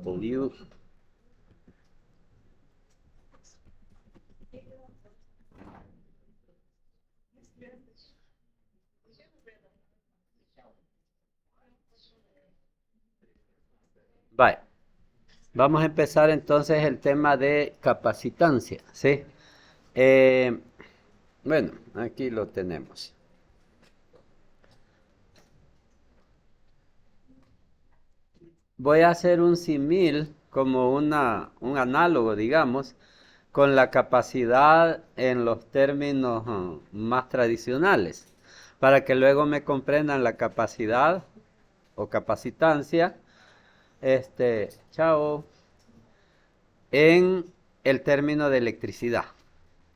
W. Vale. Vamos a empezar entonces el tema de capacitancia, ¿sí? Eh, bueno, aquí lo tenemos. Voy a hacer un símil como un análogo, digamos, con la capacidad en los términos más tradicionales, para que luego me comprendan la capacidad o capacitancia, chao, en el término de electricidad,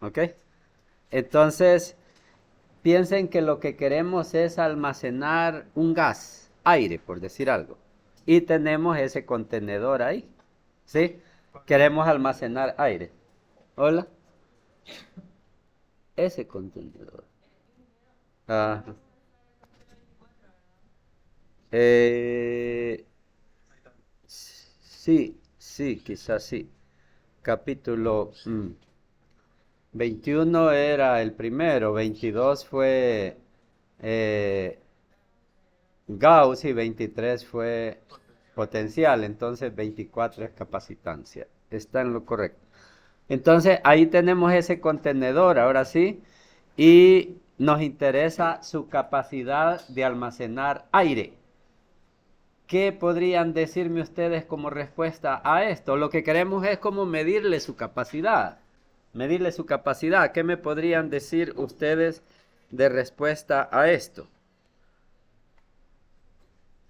¿ok? Entonces, piensen que lo que queremos es almacenar un gas, aire, por decir algo. Y tenemos ese contenedor ahí, ¿sí? Queremos almacenar aire. Hola. Ese contenedor. Ah, eh, sí, sí, quizás sí. Capítulo 21 era el primero, 22 fue eh, Gauss y 23 fue potencial, entonces 24 es capacitancia. Está en lo correcto. Entonces ahí tenemos ese contenedor, ahora sí, y nos interesa su capacidad de almacenar aire. ¿Qué podrían decirme ustedes como respuesta a esto? Lo que queremos es como medirle su capacidad. Medirle su capacidad. ¿Qué me podrían decir ustedes de respuesta a esto?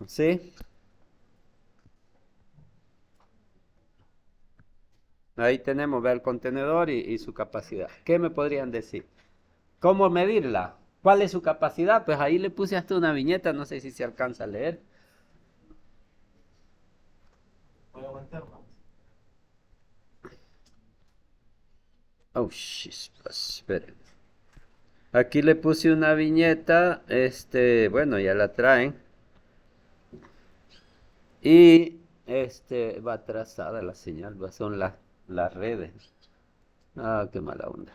¿Sí? Ahí tenemos, ve el contenedor y su capacidad. ¿Qué me podrían decir? ¿Cómo medirla? ¿Cuál es su capacidad? Pues ahí le puse hasta una viñeta, no sé si se alcanza a leer. Oh, esperen. Aquí le puse una viñeta, bueno, ya la traen. Y va atrasada la señal, son las redes. Ah, qué mala onda.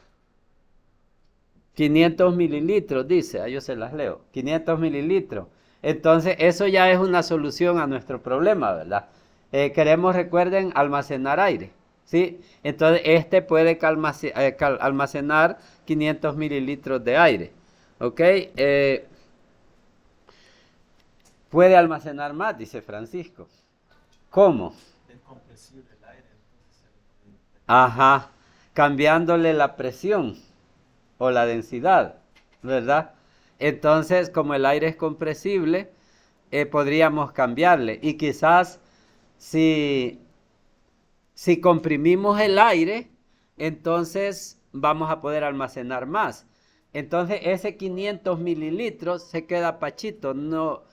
500 mililitros, dice, yo se las leo. 500 mililitros. Entonces, eso ya es una solución a nuestro problema, ¿verdad? Queremos, recuerden, almacenar aire, ¿sí? Entonces, puede almacenar 500 mililitros de aire, ¿ok? Puede almacenar más, dice Francisco. ¿Cómo? Ajá, cambiándole la presión o la densidad, ¿verdad? Entonces, como el aire es compresible, podríamos cambiarle. Y quizás si, si comprimimos el aire, entonces vamos a poder almacenar más. Entonces, ese 500 mililitros se queda pachito, no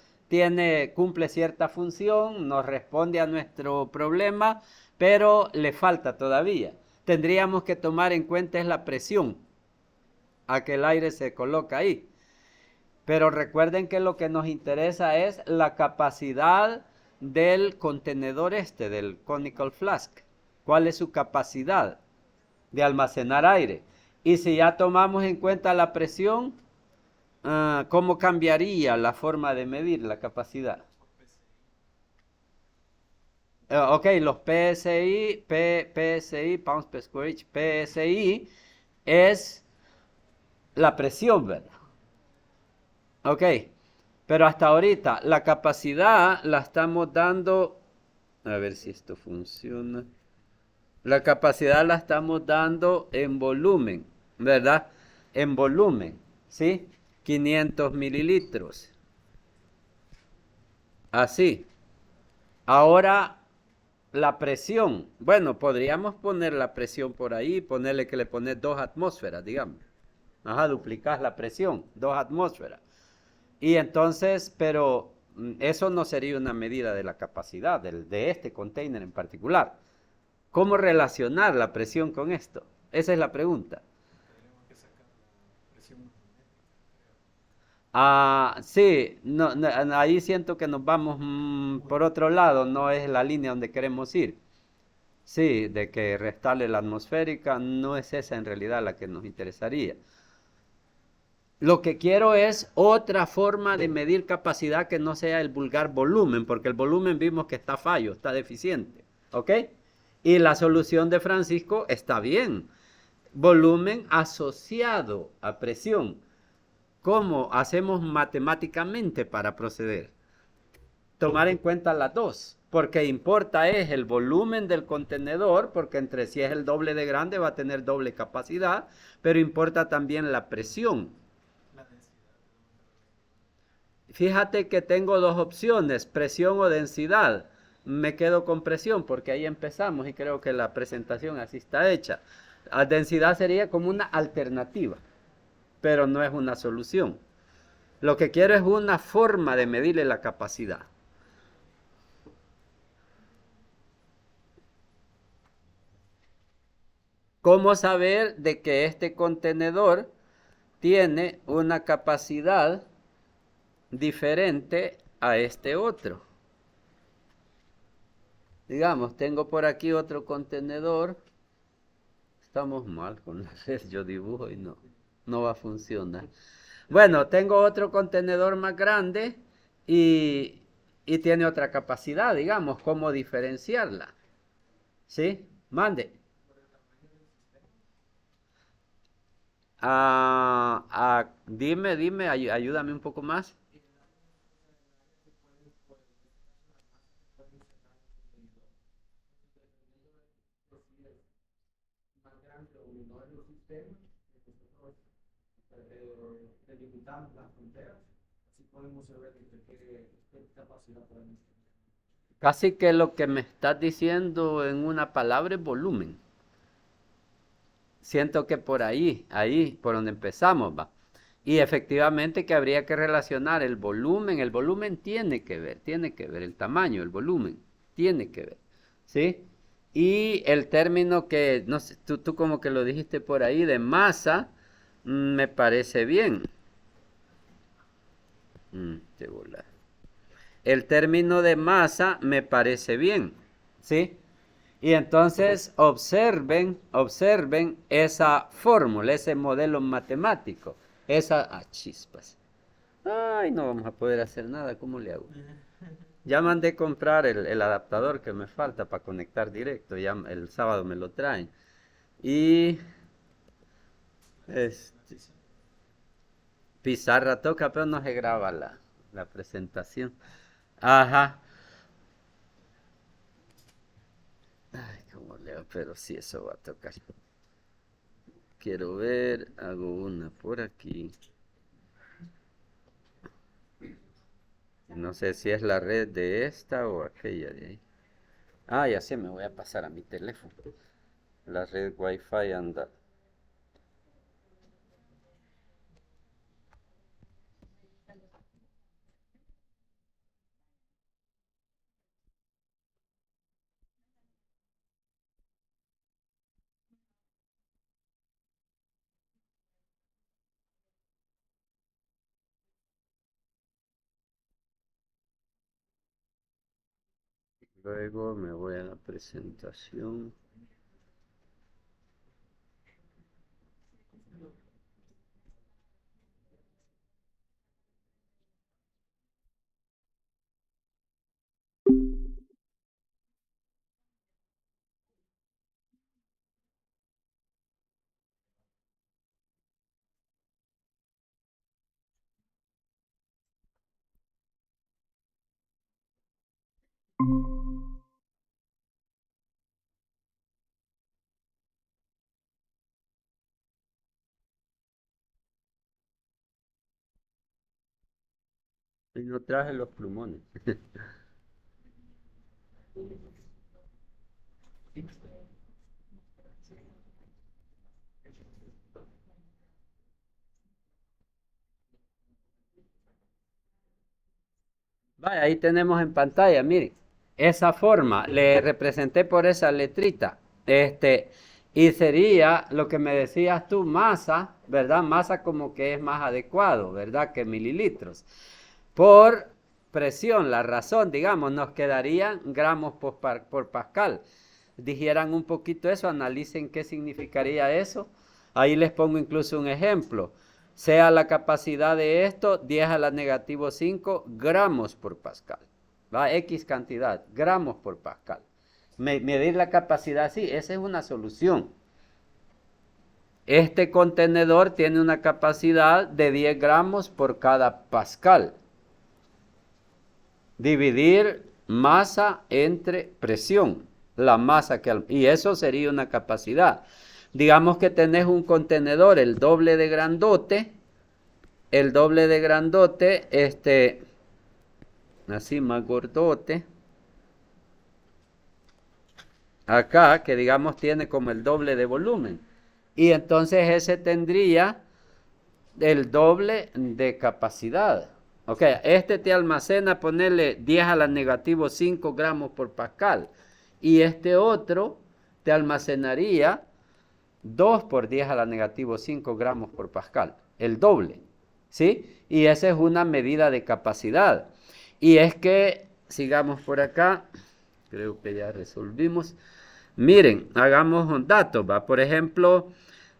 cumple cierta función, nos responde a nuestro problema, pero le falta todavía. Tendríamos que tomar en cuenta es la presión a que el aire se coloca ahí. Pero recuerden que lo que nos interesa es la capacidad del contenedor del conical flask. ¿Cuál es su capacidad de almacenar aire? Y si ya tomamos en cuenta la presión, ¿cómo cambiaría la forma de medir la capacidad? Ok, los PSI, pounds per square inch, PSI es la presión, ¿verdad? Ok, pero hasta ahorita la capacidad la estamos dando, a ver si esto funciona. La capacidad la estamos dando en volumen, ¿verdad? En volumen, ¿sí? 500 mililitros. Así. Ahora la presión. Bueno, podríamos poner la presión por ahí, ponerle que le pones 2 atmósferas, digamos. Ajá, duplicas la presión, 2 atmósferas. Y entonces, pero eso no sería una medida de la capacidad de este container en particular. ¿Cómo relacionar la presión con esto? Esa es la pregunta. Sí, no, ahí siento que nos vamos por otro lado, no es la línea donde queremos ir. Sí, de que restarle la atmosférica, no es esa en realidad la que nos interesaría. Lo que quiero es otra forma de medir capacidad que no sea el vulgar volumen, porque el volumen vimos que está fallo, está deficiente. ¿Ok? Y la solución de Francisco está bien. Volumen asociado a presión. ¿Cómo hacemos matemáticamente para proceder? Tomar en cuenta las dos, porque importa es el volumen del contenedor, porque entre si es el doble de grande va a tener doble capacidad, pero importa también la presión. Fíjate que tengo dos opciones, presión o densidad. Me quedo con presión porque ahí empezamos y creo que la presentación así está hecha. La densidad sería como una alternativa, pero no es una solución. Lo que quiero es una forma de medirle la capacidad. ¿Cómo saber de que este contenedor tiene una capacidad diferente a este otro? Digamos, tengo por aquí otro contenedor. Estamos mal con la red, yo dibujo y no va a funcionar. Bueno, tengo otro contenedor más grande y tiene otra capacidad, digamos, ¿cómo diferenciarla? ¿Sí? Mande. Dime, ayúdame un poco más. Casi que lo que me estás diciendo en una palabra es volumen. Siento que por ahí, por donde empezamos, va. Y efectivamente que habría que relacionar el volumen tiene que ver, el tamaño, el volumen, tiene que ver, ¿sí? Y el término que, no sé, tú como que lo dijiste por ahí, de masa, me parece bien. Te volar. El término de masa me parece bien, ¿sí? Y entonces observen esa fórmula, ese modelo matemático, chispas. Ay, no vamos a poder hacer nada, ¿cómo le hago? Ya mandé comprar el adaptador que me falta para conectar directo, ya el sábado me lo traen. Y este, pizarra toca, pero no se graba la presentación. Ajá. Ay, cómo leo, pero sí, eso va a tocar. Quiero ver, hago una por aquí. No sé si es la red de esta o aquella de ahí. Ya sé, me voy a pasar a mi teléfono. La red Wi-Fi anda. Luego me voy a la presentación. Y no traje los plumones. Vaya, ahí tenemos en pantalla, miren. Esa forma, le representé por esa letrita. Y sería lo que me decías tú, masa, ¿verdad? Masa como que es más adecuado, ¿verdad? Que mililitros. Por presión, la razón, digamos, nos quedarían gramos por pascal. Dijeran un poquito eso, analicen qué significaría eso. Ahí les pongo incluso un ejemplo. Sea la capacidad de esto 10 a la negativo 5 gramos por pascal. ¿Va? X cantidad, gramos por pascal. Medir la capacidad, sí, esa es una solución. Este contenedor tiene una capacidad de 10 gramos por cada pascal. Dividir masa entre presión. La masa que... Y eso sería una capacidad. Digamos que tenés un contenedor, el doble de grandote. El doble de grandote, así más gordote. Acá, que digamos tiene como el doble de volumen. Y entonces ese tendría el doble de capacidad. Ok, este te almacena, ponerle 10 a la negativo 5 gramos por pascal. Y este otro te almacenaría 2 por 10 a la negativo 5 gramos por pascal. El doble. ¿Sí? Y esa es una medida de capacidad. Y es que, sigamos por acá. Creo que ya resolvimos. Miren, hagamos un dato, ¿va? Por ejemplo,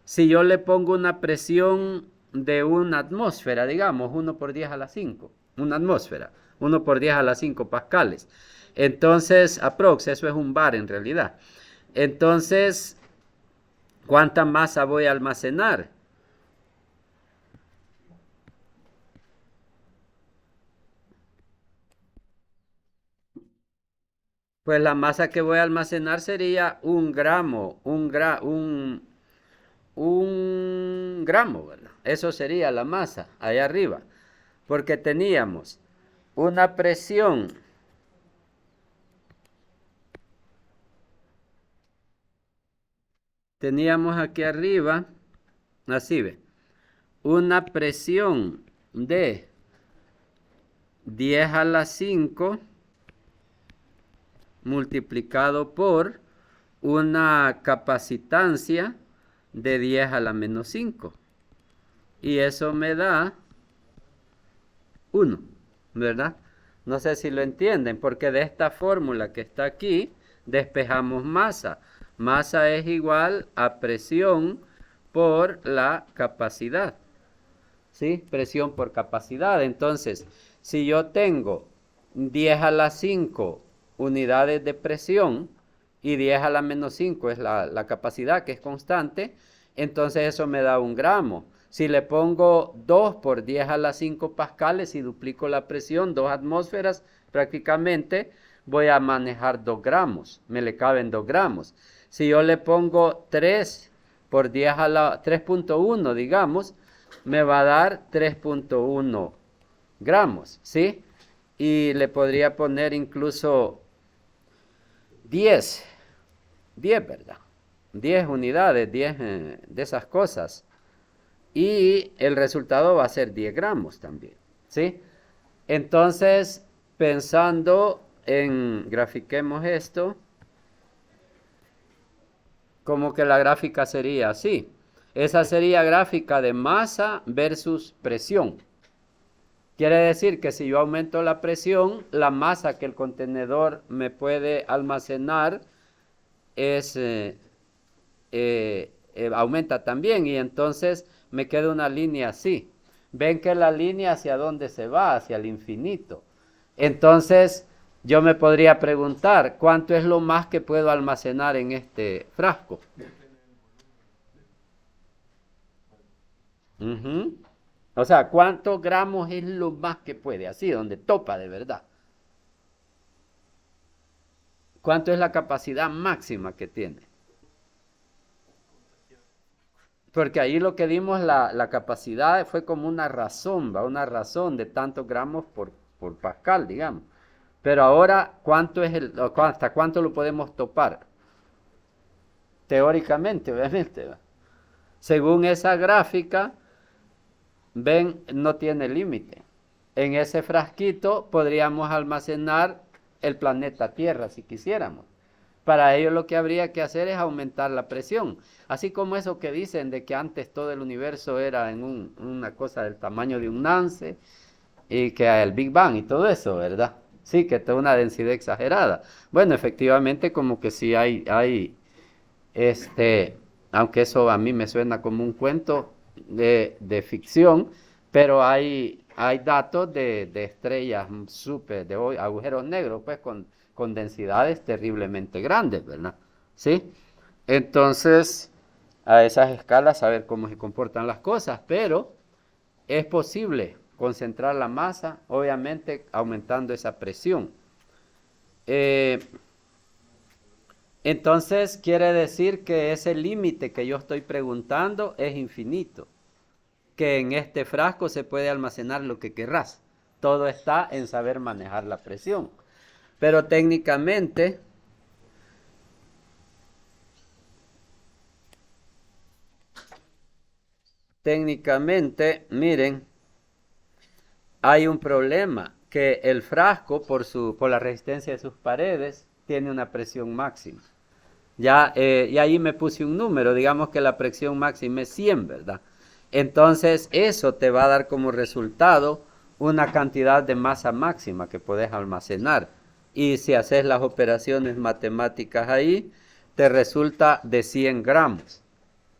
si yo le pongo una presión de una atmósfera, digamos, 1 por 10 a la 5, una atmósfera, 1 por 10 a la 5 pascales. Entonces, aprox, eso es un bar en realidad. Entonces, ¿cuánta masa voy a almacenar? Pues la masa que voy a almacenar sería un gramo, un gramo, ¿verdad? Eso sería la masa, allá arriba. Porque teníamos una presión teníamos aquí arriba, así ve, una presión de 10 a la 5 multiplicado por una capacitancia de 10 a la menos 5. Y eso me da 1, ¿verdad? No sé si lo entienden, porque de esta fórmula que está aquí, despejamos masa. Masa es igual a presión por la capacidad. ¿Sí? Presión por capacidad. Entonces, si yo tengo 10 a la 5 unidades de presión y 10 a la menos 5 es la capacidad que es constante, entonces eso me da 1 gramo. Si le pongo 2 por 10 a la 5 pascales y duplico la presión, 2 atmósferas, prácticamente voy a manejar 2 gramos. Me le caben 2 gramos. Si yo le pongo 3 por 10 a la 3.1, digamos, me va a dar 3.1 gramos, ¿sí? Y le podría poner incluso 10, 10, ¿verdad? 10 unidades, 10 de esas cosas. Y el resultado va a ser 10 gramos también, ¿sí? Entonces, pensando en, grafiquemos esto, como que la gráfica sería así. Esa sería gráfica de masa versus presión. Quiere decir que si yo aumento la presión, la masa que el contenedor me puede almacenar es, aumenta también, y entonces me queda una línea así. Ven que la línea hacia dónde se va, hacia el infinito. Entonces yo me podría preguntar, ¿cuánto es lo más que puedo almacenar en este frasco? Ujú. O sea, ¿cuántos gramos es lo más que puede? Así, donde topa de verdad. ¿Cuánto es la capacidad máxima que tiene? Porque ahí lo que dimos, la capacidad fue como una razón, ¿va? Una razón de tantos gramos por pascal, digamos. Pero ahora, ¿cuánto es hasta cuánto lo podemos topar? Teóricamente, obviamente, ¿va? Según esa gráfica, ven, no tiene límite. En ese frasquito podríamos almacenar el planeta Tierra si quisiéramos. Para ello lo que habría que hacer es aumentar la presión. Así como eso que dicen de que antes todo el universo era en una cosa del tamaño de un nance y que el Big Bang y todo eso, ¿verdad? Sí, que toda una densidad exagerada. Bueno, efectivamente como que sí hay aunque eso a mí me suena como un cuento de ficción, pero hay datos de estrellas súper, de agujeros negros, pues con densidades terriblemente grandes, ¿verdad? ¿Sí? Entonces, a esas escalas, saber cómo se comportan las cosas, pero es posible concentrar la masa, obviamente aumentando esa presión. Eh, entonces quiere decir que ese límite que yo estoy preguntando es infinito, que en este frasco se puede almacenar lo que querrás. Todo está en saber manejar la presión. Pero técnicamente, miren, hay un problema, que el frasco por la resistencia de sus paredes tiene una presión máxima. Ya, y ahí me puse un número, digamos que la presión máxima es 100, ¿verdad? Entonces eso te va a dar como resultado una cantidad de masa máxima que puedes almacenar. Y si haces las operaciones matemáticas ahí, te resulta de 100 gramos.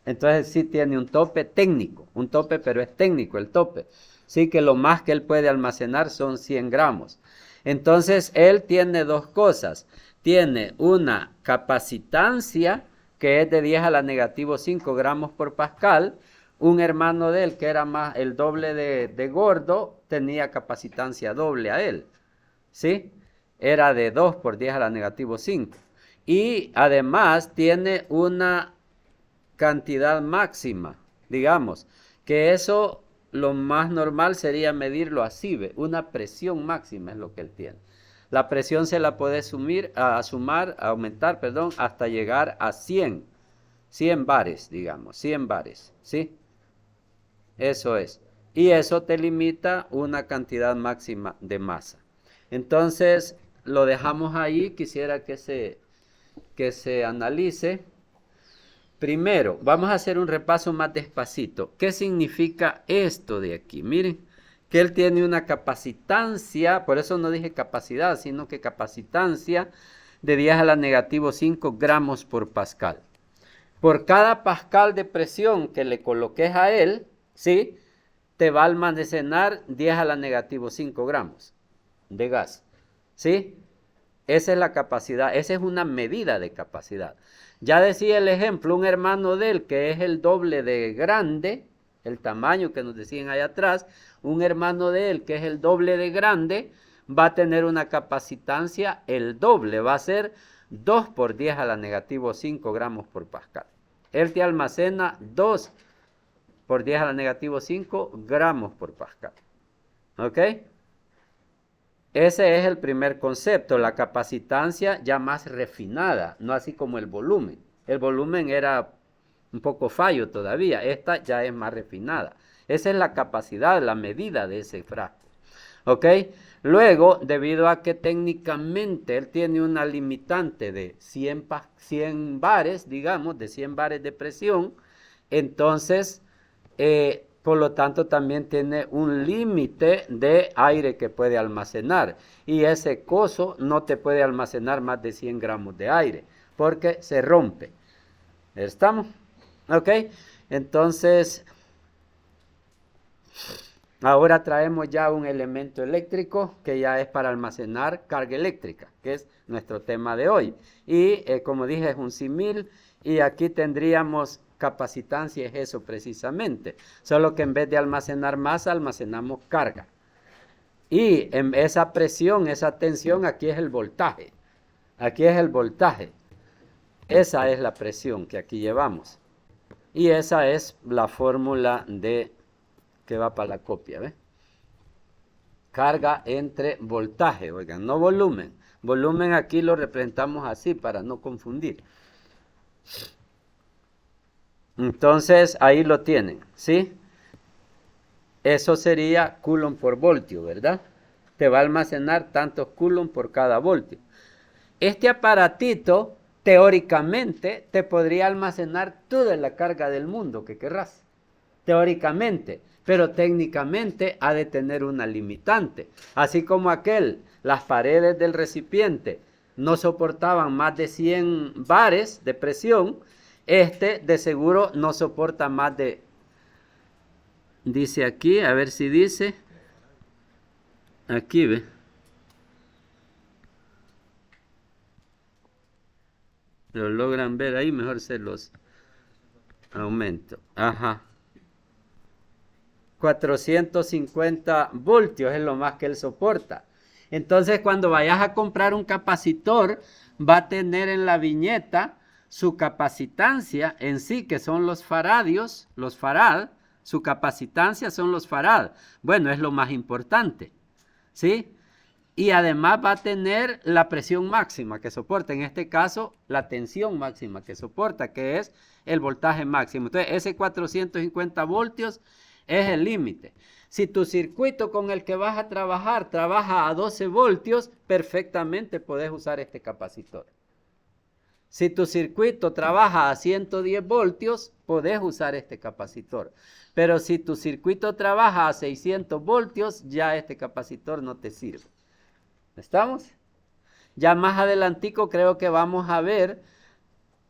Entonces sí tiene un tope técnico, un tope, pero es técnico el tope. Sí que lo más que él puede almacenar son 100 gramos. Entonces él tiene dos cosas. Tiene una capacitancia que es de 10 a la negativo 5 gramos por pascal. Un hermano de él que era más el doble de gordo tenía capacitancia doble a él. ¿Sí? Era de 2 por 10 a la negativo 5. Y además tiene una cantidad máxima, digamos, que eso lo más normal sería medirlo así, ¿ve? Una presión máxima es lo que él tiene. La presión se la puede aumentar, perdón, hasta llegar a 100 bares, digamos, 100 bares, ¿sí? Eso es. Y eso te limita una cantidad máxima de masa. Entonces, lo dejamos ahí, quisiera que se analice. Primero, vamos a hacer un repaso más despacito. ¿Qué significa esto de aquí? Miren, que él tiene una capacitancia, por eso no dije capacidad, sino que capacitancia de 10 a la negativo 5 gramos por pascal. Por cada pascal de presión que le coloques a él, ¿sí? Te va a almacenar 10 a la negativo 5 gramos de gas, ¿sí? Esa es la capacidad, esa es una medida de capacidad. Ya decía el ejemplo, un hermano de él que es el doble de grande, el tamaño que nos decían allá atrás, un hermano de él que es el doble de grande, va a tener una capacitancia el doble, va a ser 2 por 10 a la negativo 5 gramos por pascal. Él te almacena 2 por 10 a la negativo 5 gramos por pascal. ¿Ok? Ese es el primer concepto, la capacitancia ya más refinada, no así como el volumen. El volumen era un poco fallo todavía, esta ya es más refinada. Esa es la capacidad, la medida de ese frasco. ¿Ok? Luego, debido a que técnicamente él tiene una limitante de 100 bares, digamos, de 100 bares de presión, entonces por lo tanto también tiene un límite de aire que puede almacenar, y ese coso no te puede almacenar más de 100 gramos de aire porque se rompe. ¿Estamos? ¿Ok? Entonces, ahora traemos ya un elemento eléctrico que ya es para almacenar carga eléctrica, que es nuestro tema de hoy. Y como dije, es un símil, y aquí tendríamos capacitancia, es eso precisamente. Solo que en vez de almacenar masa, almacenamos carga. Y en esa presión, esa tensión, aquí es el voltaje. Aquí es el voltaje. Esa es la presión que aquí llevamos. Y esa es la fórmula que va para la copia, ¿ves? Carga entre voltaje, oigan, no volumen. Volumen aquí lo representamos así para no confundir. Entonces ahí lo tienen, ¿sí? Eso sería coulomb por voltio, ¿verdad? Te va a almacenar tantos coulomb por cada voltio. Este aparatito teóricamente te podría almacenar toda la carga del mundo que querrás. Teóricamente, pero técnicamente ha de tener una limitante. Así como las paredes del recipiente no soportaban más de 100 bares de presión, de seguro no soporta más de, dice aquí, a ver si dice, aquí ve. Lo logran ver ahí, mejor se los aumento. Ajá. 450 voltios es lo más que él soporta. Entonces, cuando vayas a comprar un capacitor, va a tener en la viñeta su capacitancia en sí, que son los faradios, los farad. Su capacitancia son los farad. Bueno, es lo más importante, ¿sí? Y además va a tener la presión máxima que soporta, en este caso la tensión máxima que soporta, que es el voltaje máximo. Entonces ese 450 voltios es el límite. Si tu circuito con el que vas a trabajar trabaja a 12 voltios, perfectamente puedes usar este capacitor. Si tu circuito trabaja a 110 voltios, podés usar este capacitor. Pero si tu circuito trabaja a 600 voltios, ya este capacitor no te sirve. ¿Estamos? Ya más adelantico creo que vamos a ver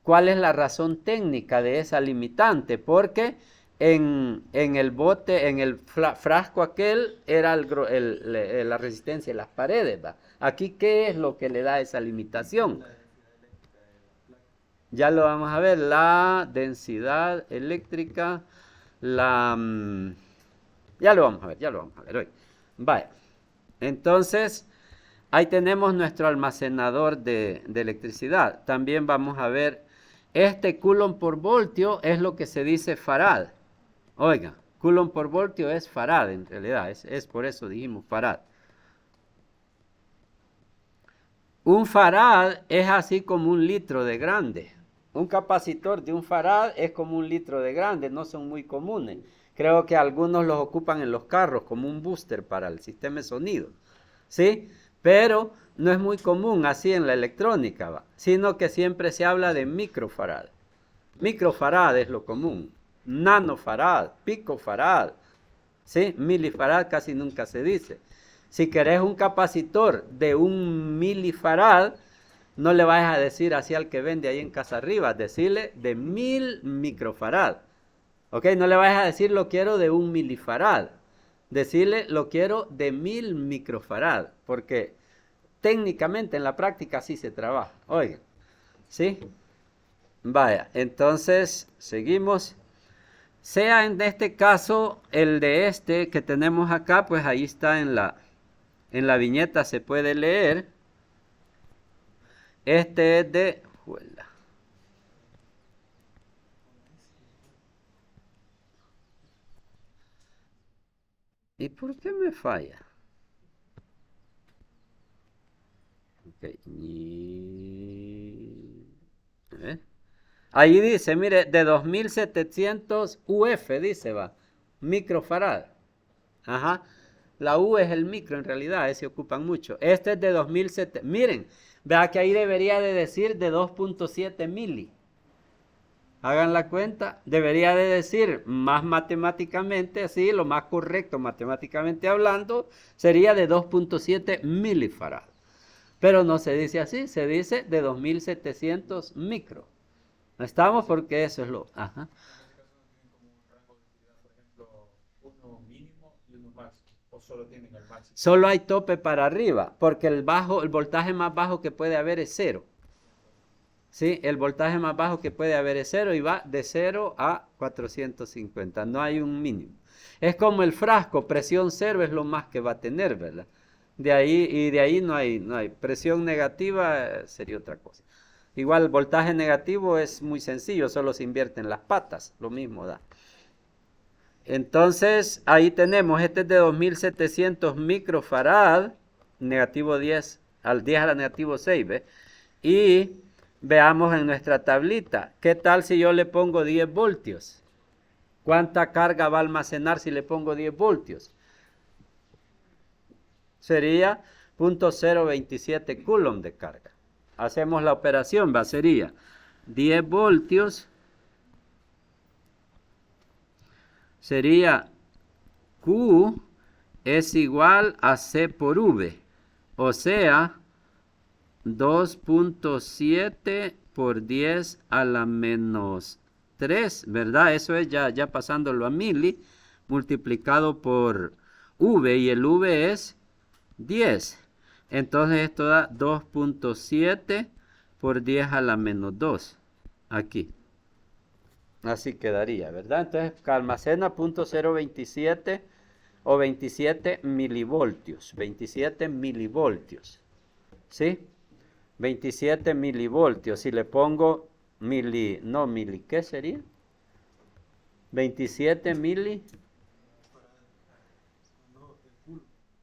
cuál es la razón técnica de esa limitante, porque en el bote, en el frasco aquel, era la resistencia de las paredes, ¿va? Aquí, ¿qué es lo que le da esa limitación? Ya lo vamos a ver, la densidad eléctrica, ya lo vamos a ver hoy. Vale, entonces ahí tenemos nuestro almacenador de electricidad. También vamos a ver, coulomb por voltio es lo que se dice farad. Oiga, coulomb por voltio es farad en realidad, es por eso dijimos farad. Un farad es así como un litro de grande. Un capacitor de un farad es como un litro de grande, no son muy comunes. Creo que algunos los ocupan en los carros como un booster para el sistema de sonido, ¿sí? Pero no es muy común así en la electrónica, ¿va? Sino que siempre se habla de microfarad. Microfarad es lo común. Nanofarad, picofarad, ¿sí? Milifarad casi nunca se dice. Si querés un capacitor de 1 milifarad, no le vayas a decir así al que vende ahí en casa arriba, decirle de 1000 microfarad. ¿Ok? No le vayas a decir lo quiero de 1 milifarad. Decirle lo quiero de 1000 microfarad, porque técnicamente en la práctica así se trabaja. Oigan, ¿sí? Vaya, entonces seguimos. Sea en este caso el de que tenemos acá, pues ahí está en la viñeta, se puede leer. Este es de... ¿Y por qué me falla? Ok. Ahí dice, mire, de 2700 UF, dice, va. Microfarad. Ajá. La U es el micro en realidad, ese ocupan mucho. Este es de 2700. Miren, vea que ahí debería de decir de 2.7 mili. Hagan la cuenta, debería de decir más matemáticamente, así, lo más correcto matemáticamente hablando, sería de 2.7 milifarad. Pero no se dice así, se dice de 2700 micro. ¿No estamos? Porque eso es lo... Ajá. Solo hay tope para arriba, porque el voltaje más bajo que puede haber es 0. ¿Sí? El voltaje más bajo que puede haber es 0 y va de 0 a 450. No hay un mínimo. Es como el frasco, presión 0 es lo más que va a tener, ¿verdad? De ahí no hay. Presión negativa sería otra cosa. Igual el voltaje negativo es muy sencillo, solo se invierten las patas, lo mismo da. Entonces, ahí tenemos, este es de 2700 microfarad, negativo 10, al 10 a la negativo 6, ¿ve? Y veamos en nuestra tablita, ¿qué tal si yo le pongo 10 voltios? ¿Cuánta carga va a almacenar si le pongo 10 voltios? Sería 0.027 coulomb de carga. hacemos la operación, sería 10 voltios, sería Q es igual a C por V, o sea, 2.7 por 10 a la menos 3, ¿verdad? Eso es ya pasándolo a mili, multiplicado por V, y el V es 10. Entonces esto da 2.7 por 10 a la menos 2, aquí. Así quedaría, ¿verdad? Entonces almacena 0.027 o 27 milivoltios. 27 milivoltios. ¿Sí? 27 milivoltios. Si le pongo ¿qué sería? 27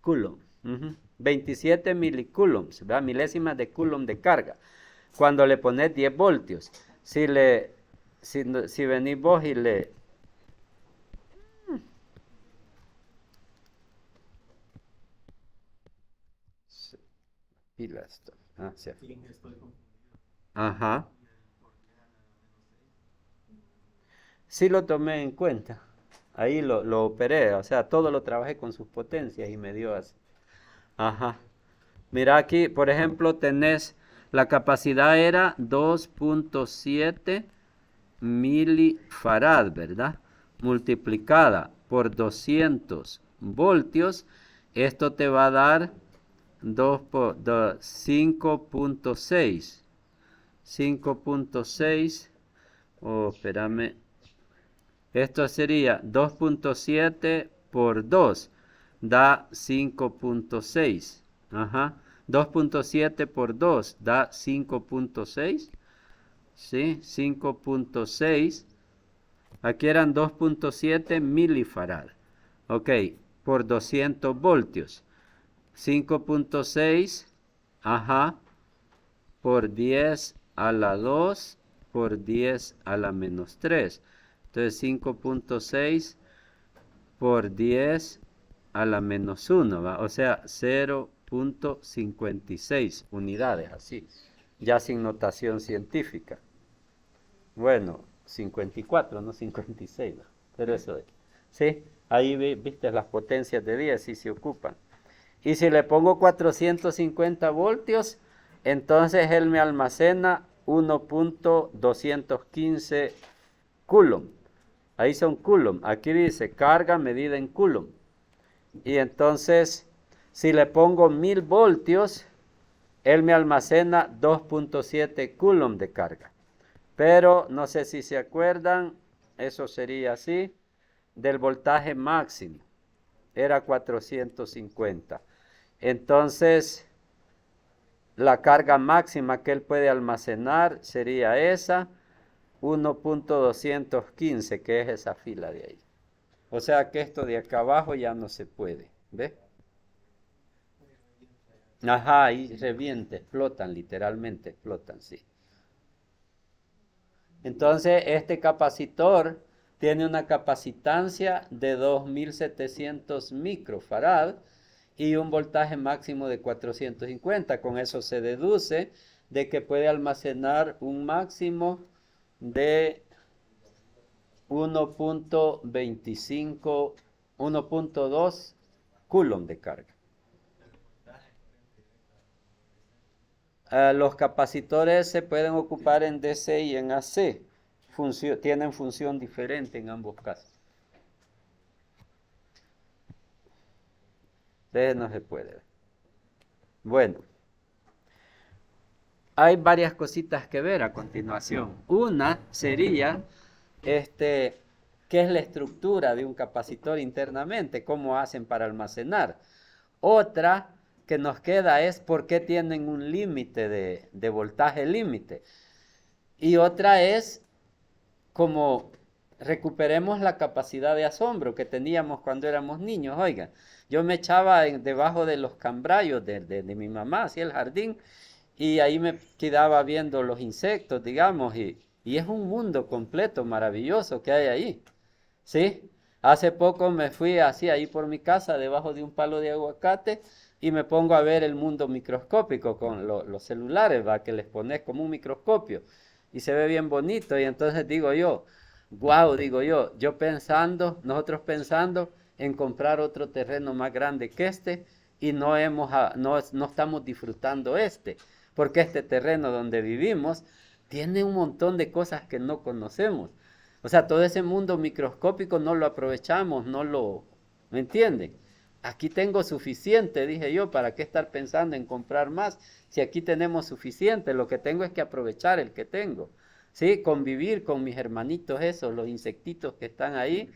coulomb. 27 milicoulombs, ¿verdad? Milésimas de coulomb de carga. Cuando le pones 10 voltios. Si venís vos y le... Pila esto. Ajá. Sí lo tomé en cuenta. Ahí lo operé. O sea, todo lo trabajé con sus potencias y me dio así. Ajá. Mira aquí, por ejemplo, tenés... La capacidad era 2.7 milifarad, ¿verdad? Multiplicada por 200 voltios, esto te va a dar 5.6. 5.6, espérame. Esto sería 2.7 por 2, da 5.6. Ajá. 2.7 por 2 da 5.6. ¿Sí? 5.6. Aquí eran 2.7 milifarad. Ok, por 200 voltios. 5.6, ajá, por 10 a la 2, por 10 a la menos 3. Entonces 5.6 por 10 a la menos 1, ¿va? O sea, 0.56 unidades, así, ya sin notación científica. Bueno, 54, no 56, ¿no? Pero eso es. ¿Sí? Ahí viste las potencias de 10, sí se ocupan. Y si le pongo 450 voltios, entonces él me almacena 1.215 coulomb. Ahí son coulomb. Aquí dice carga medida en coulomb. Y entonces, si le pongo 1000 voltios, él me almacena 2.7 coulomb de carga. Pero no sé si se acuerdan, eso sería así, del voltaje máximo. Era 450. Entonces, la carga máxima que él puede almacenar sería esa, 1.215, que es esa fila de ahí. O sea que esto de acá abajo ya no se puede, ¿ves? Ajá, y revienta, explotan, literalmente explotan, sí. Entonces, este capacitor tiene una capacitancia de 2700 microfarad y un voltaje máximo de 450. Con eso se deduce de que puede almacenar un máximo de 1.25, 1.2 coulomb de carga. Los capacitores se pueden ocupar en DC y en AC. Tienen función diferente en ambos casos. Entonces no se puede. Bueno, hay varias cositas que ver a continuación. Una sería, ¿qué es la estructura de un capacitor internamente? ¿Cómo hacen para almacenar? Otra que nos queda es por qué tienen un límite de voltaje límite. Y otra es como recuperemos la capacidad de asombro que teníamos cuando éramos niños. Oigan, yo me echaba debajo de los cambrayos de mi mamá, hacia el jardín, y ahí me quedaba viendo los insectos, digamos, y es un mundo completo, maravilloso que hay ahí. ¿Sí? Hace poco me fui así ahí por mi casa, debajo de un palo de aguacate, y me pongo a ver el mundo microscópico con los celulares, ¿va? Que les pones como un microscopio y se ve bien bonito y entonces digo yo, wow, digo yo pensando, nosotros pensando en comprar otro terreno más grande que este y no estamos disfrutando este, porque este terreno donde vivimos tiene un montón de cosas que no conocemos. O sea, todo ese mundo microscópico no lo aprovechamos, ¿me entienden? Aquí tengo suficiente, dije yo, ¿para qué estar pensando en comprar más? Si aquí tenemos suficiente, lo que tengo es que aprovechar el que tengo, ¿sí? Convivir con mis hermanitos esos, los insectitos que están ahí,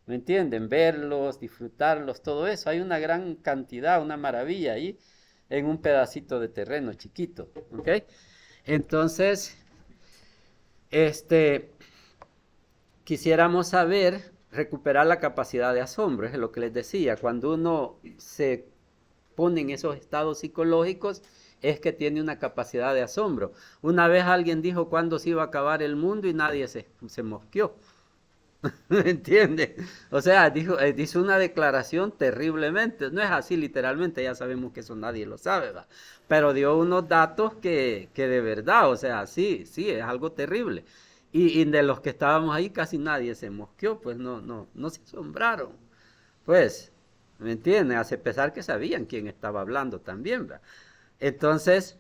¿me entienden? Verlos, disfrutarlos, todo eso. Hay una gran cantidad, una maravilla ahí en un pedacito de terreno chiquito, ¿ok? Entonces, este, quisiéramos saber, recuperar la capacidad de asombro, es lo que les decía, cuando uno se pone en esos estados psicológicos, es que tiene una capacidad de asombro. Una vez alguien dijo cuándo se iba a acabar el mundo y nadie se mosqueó. ¿Me entiende? O sea, dijo una declaración terriblemente. No es así literalmente, ya sabemos que eso nadie lo sabe, ¿va? Pero dio unos datos que de verdad, o sea, sí, es algo terrible. Y de los que estábamos ahí casi nadie se mosqueó, pues no se asombraron. Pues, ¿me entiende? A pesar que sabían quién estaba hablando también, ¿va? Entonces,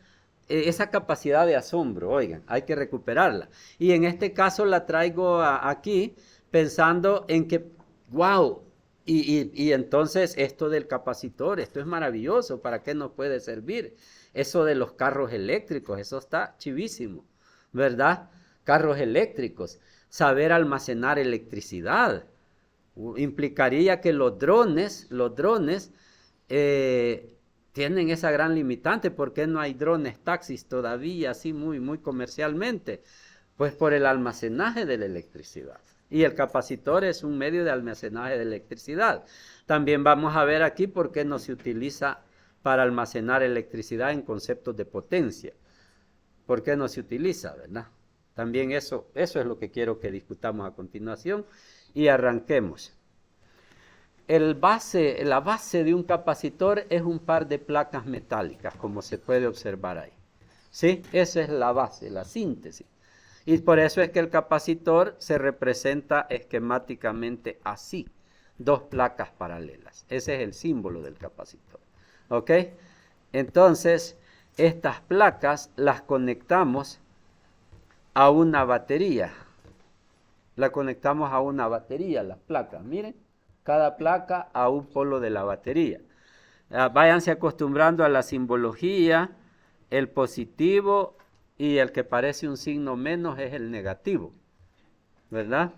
esa capacidad de asombro, oigan, hay que recuperarla. Y en este caso la traigo aquí pensando en que, wow, y entonces esto del capacitor, esto es maravilloso, ¿para qué nos puede servir? Eso de los carros eléctricos, eso está chivísimo, ¿verdad? Carros eléctricos, saber almacenar electricidad. Implicaría que los drones, tienen esa gran limitante. ¿Por qué no hay drones taxis todavía así muy comercialmente? Pues por el almacenaje de la electricidad. Y el capacitor es un medio de almacenaje de electricidad. También vamos a ver aquí por qué no se utiliza para almacenar electricidad en conceptos de potencia. ¿Por qué no se utiliza, verdad? También eso es lo que quiero que discutamos a continuación y arranquemos. La base de un capacitor es un par de placas metálicas, como se puede observar ahí. ¿Sí? Esa es la base, la síntesis. Y por eso es que el capacitor se representa esquemáticamente así, dos placas paralelas. Ese es el símbolo del capacitor. ¿Ok? Entonces, estas placas las conectamos a una batería. La conectamos a una batería, las placas, miren. Cada placa a un polo de la batería. Váyanse acostumbrando a la simbología, el positivo y el que parece un signo menos es el negativo, ¿verdad?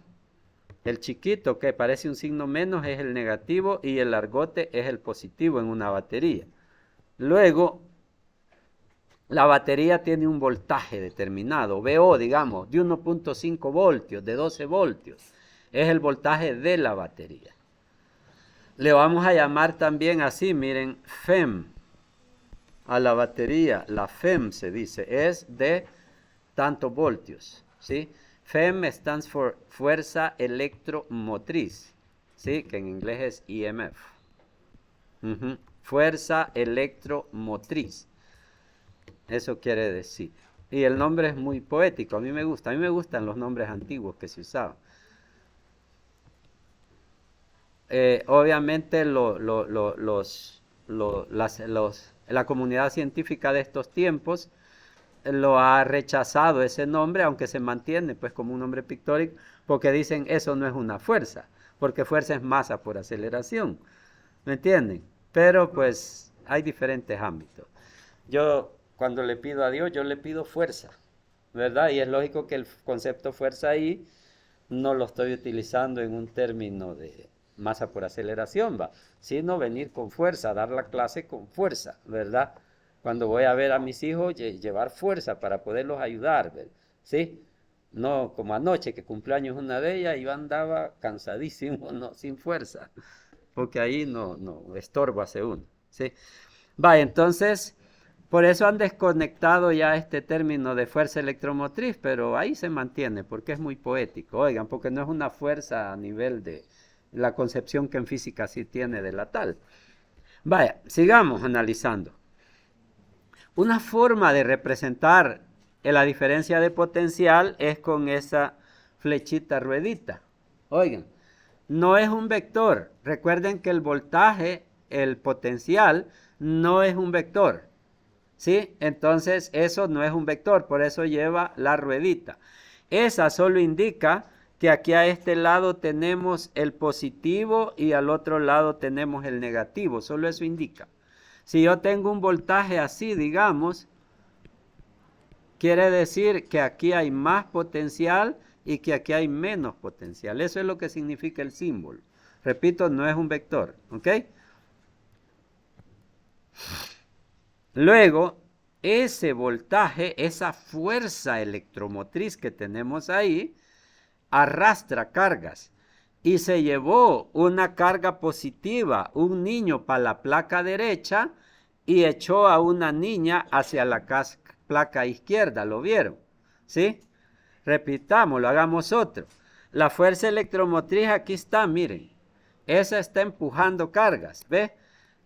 El chiquito que parece un signo menos es el negativo y el largote es el positivo en una batería. Luego, la batería tiene un voltaje determinado, VO, digamos, de 1.5 voltios, de 12 voltios. Es el voltaje de la batería. Le vamos a llamar también así, miren, FEM, a la batería. La FEM se dice, es de tantos voltios, ¿sí? FEM stands for fuerza electromotriz, ¿sí? Que en inglés es EMF. Fuerza electromotriz. Eso quiere decir. Y el nombre es muy poético, a mí me gustan los nombres antiguos que se usaban. Obviamente la comunidad científica de estos tiempos lo ha rechazado ese nombre, aunque se mantiene pues como un nombre pictórico, porque dicen eso no es una fuerza, porque fuerza es masa por aceleración, ¿me entienden? Pero pues hay diferentes ámbitos. Yo cuando le pido a Dios, yo le pido fuerza, ¿verdad? Y es lógico que el concepto fuerza ahí no lo estoy utilizando en un término de masa por aceleración, va, sino venir con fuerza, dar la clase con fuerza, ¿verdad? Cuando voy a ver a mis hijos, llevar fuerza para poderlos ayudar, ¿verdad? ¿Sí? No como anoche que cumpleaños una de ellas y yo andaba cansadísimo, no, sin fuerza, porque ahí no estorbo hace uno, ¿sí? Va, entonces, por eso han desconectado ya este término de fuerza electromotriz, pero ahí se mantiene porque es muy poético, oigan, porque no es una fuerza a nivel de la concepción que en física sí tiene de la tal. Vaya, sigamos analizando. Una forma de representar la diferencia de potencial es con esa flechita ruedita. Oigan, no es un vector. Recuerden que el voltaje, el potencial, no es un vector. ¿Sí? Entonces eso no es un vector, por eso lleva la ruedita. Esa solo indica que aquí a este lado tenemos el positivo y al otro lado tenemos el negativo. Solo eso indica. Si yo tengo un voltaje así, digamos, quiere decir que aquí hay más potencial y que aquí hay menos potencial. Eso es lo que significa el símbolo. Repito, no es un vector, ¿ok? Luego, ese voltaje, esa fuerza electromotriz que tenemos ahí, arrastra cargas. Y se llevó una carga positiva, un niño para la placa derecha y echó a una niña hacia la placa izquierda. ¿Lo vieron? ¿Sí? Repitámoslo, hagamos otro. La fuerza electromotriz aquí está, miren. Esa está empujando cargas, ¿ve?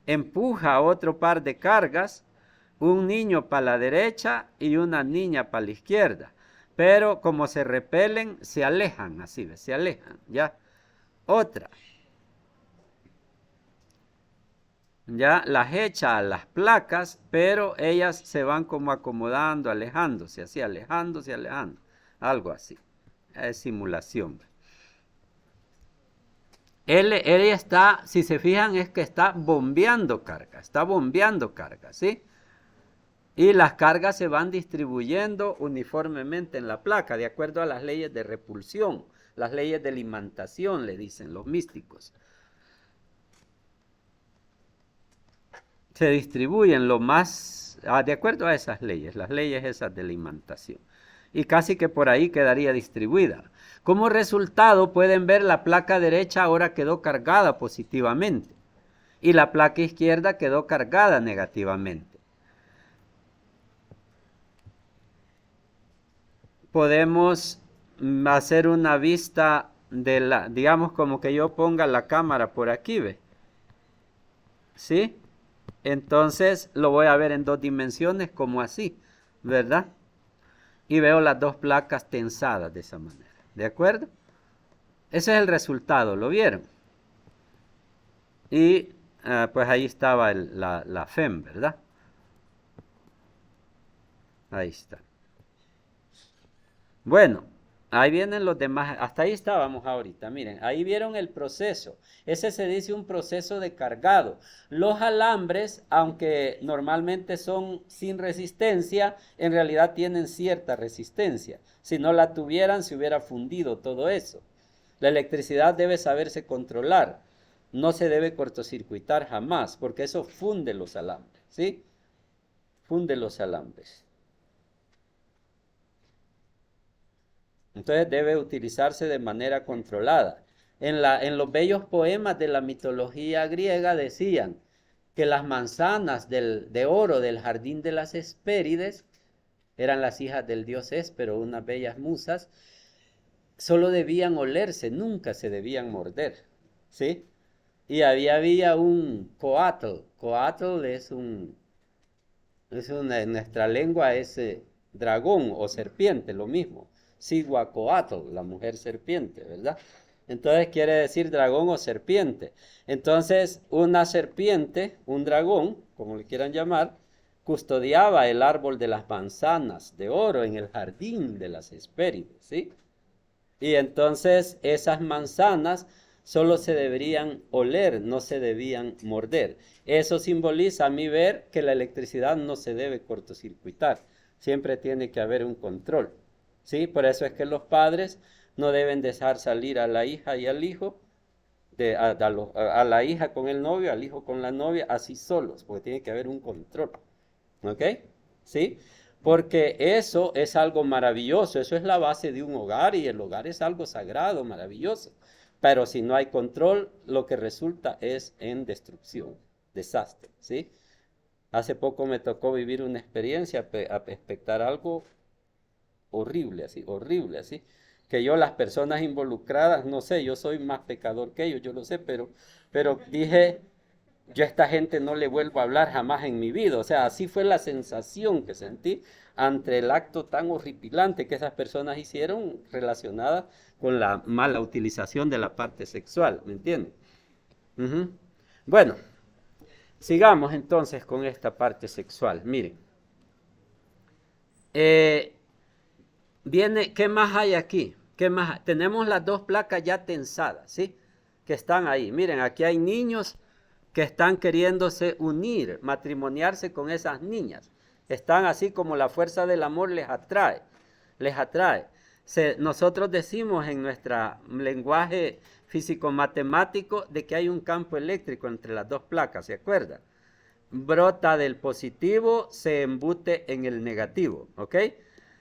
Empuja otro par de cargas, un niño para la derecha y una niña para la izquierda. Pero como se repelen, se alejan, así, ¿ve? Se alejan, ¿ya? Otra. Ya las echa a las placas, pero ellas se van como acomodando, alejándose, así, alejándose, alejando. Algo así. Es simulación. Ella está, si se fijan, es que está bombeando carga, ¿sí? Y las cargas se van distribuyendo uniformemente en la placa, de acuerdo a las leyes de repulsión, las leyes de la imantación, le dicen los místicos. Se distribuyen lo más, de acuerdo a esas leyes, las leyes esas de la imantación. Y casi que por ahí quedaría distribuida. Como resultado pueden ver la placa derecha ahora quedó cargada positivamente y la placa izquierda quedó cargada negativamente. Podemos hacer una vista de la, digamos como que yo ponga la cámara por aquí, ¿ve? ¿Sí? Entonces lo voy a ver en dos dimensiones como así, ¿verdad? Y veo las dos placas tensadas de esa manera, ¿de acuerdo? Ese es el resultado, ¿lo vieron? Y pues ahí estaba la FEM, ¿verdad? Ahí está. Bueno, ahí vienen los demás, hasta ahí estábamos ahorita, miren, ahí vieron el proceso. Ese se dice un proceso de cargado. Los alambres, aunque normalmente son sin resistencia, en realidad tienen cierta resistencia. Si no la tuvieran, se hubiera fundido todo eso. La electricidad debe saberse controlar. No se debe cortocircuitar jamás, porque eso funde los alambres, ¿sí? Funde los alambres. Entonces debe utilizarse de manera controlada. En los bellos poemas de la mitología griega decían que las manzanas de oro del jardín de las Hespérides eran las hijas del dios Héspero, unas bellas musas, solo debían olerse, nunca se debían morder, ¿sí? Y había un coatl. Coatl en nuestra lengua es dragón o serpiente, lo mismo. Cihuacoatl, la mujer serpiente, ¿verdad? Entonces quiere decir dragón o serpiente. Entonces una serpiente, un dragón, como le quieran llamar, custodiaba el árbol de las manzanas de oro en el jardín de las Hespérides, ¿sí? Y entonces esas manzanas solo se deberían oler, no se debían morder. Eso simboliza a mi ver que la electricidad no se debe cortocircuitar. Siempre tiene que haber un control. ¿Sí? Por eso es que los padres no deben dejar salir a la hija y al hijo, a la hija con el novio, al hijo con la novia, así solos, porque tiene que haber un control. ¿Ok? ¿Sí? Porque eso es algo maravilloso, eso es la base de un hogar y el hogar es algo sagrado, maravilloso. Pero si no hay control, lo que resulta es en destrucción, desastre, ¿sí? Hace poco me tocó vivir una experiencia, expectar algo horrible, así. Que yo, las personas involucradas, no sé, yo soy más pecador que ellos, yo lo sé, pero dije, yo a esta gente no le vuelvo a hablar jamás en mi vida. O sea, así fue la sensación que sentí ante el acto tan horripilante que esas personas hicieron relacionada con la mala utilización de la parte sexual, ¿me entienden? Ujú. Bueno, sigamos entonces con esta parte sexual. Miren, eh, ¿qué más hay aquí? ¿Qué más? Tenemos las dos placas ya tensadas, ¿sí? Que están ahí. Miren, aquí hay niños que están queriéndose unir, matrimoniarse con esas niñas. Están así como la fuerza del amor les atrae, les atrae. Nosotros decimos en nuestro lenguaje físico-matemático de que hay un campo eléctrico entre las dos placas, ¿se acuerdan? Brota del positivo, se embute en el negativo, ¿ok?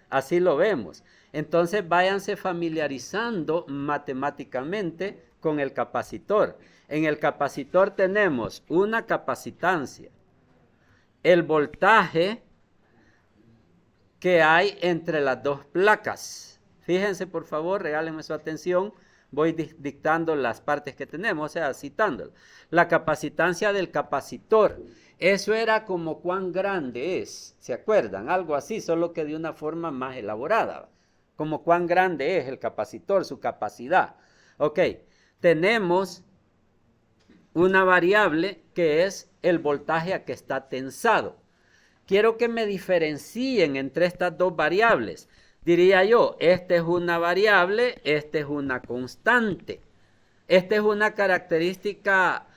Así lo vemos. Entonces váyanse familiarizando matemáticamente con el capacitor. En el capacitor tenemos una capacitancia, el voltaje que hay entre las dos placas. Fíjense por favor, regálenme su atención, voy dictando las partes que tenemos, o sea, citándolo. La capacitancia del capacitor, eso era como cuán grande es, ¿se acuerdan? Algo así, solo que de una forma más elaborada, como cuán grande es el capacitor, su capacidad. Ok, tenemos una variable que es el voltaje a que está tensado. Quiero que me diferencien entre estas dos variables. Diría yo, esta es una variable, esta es una constante. Esta es una característica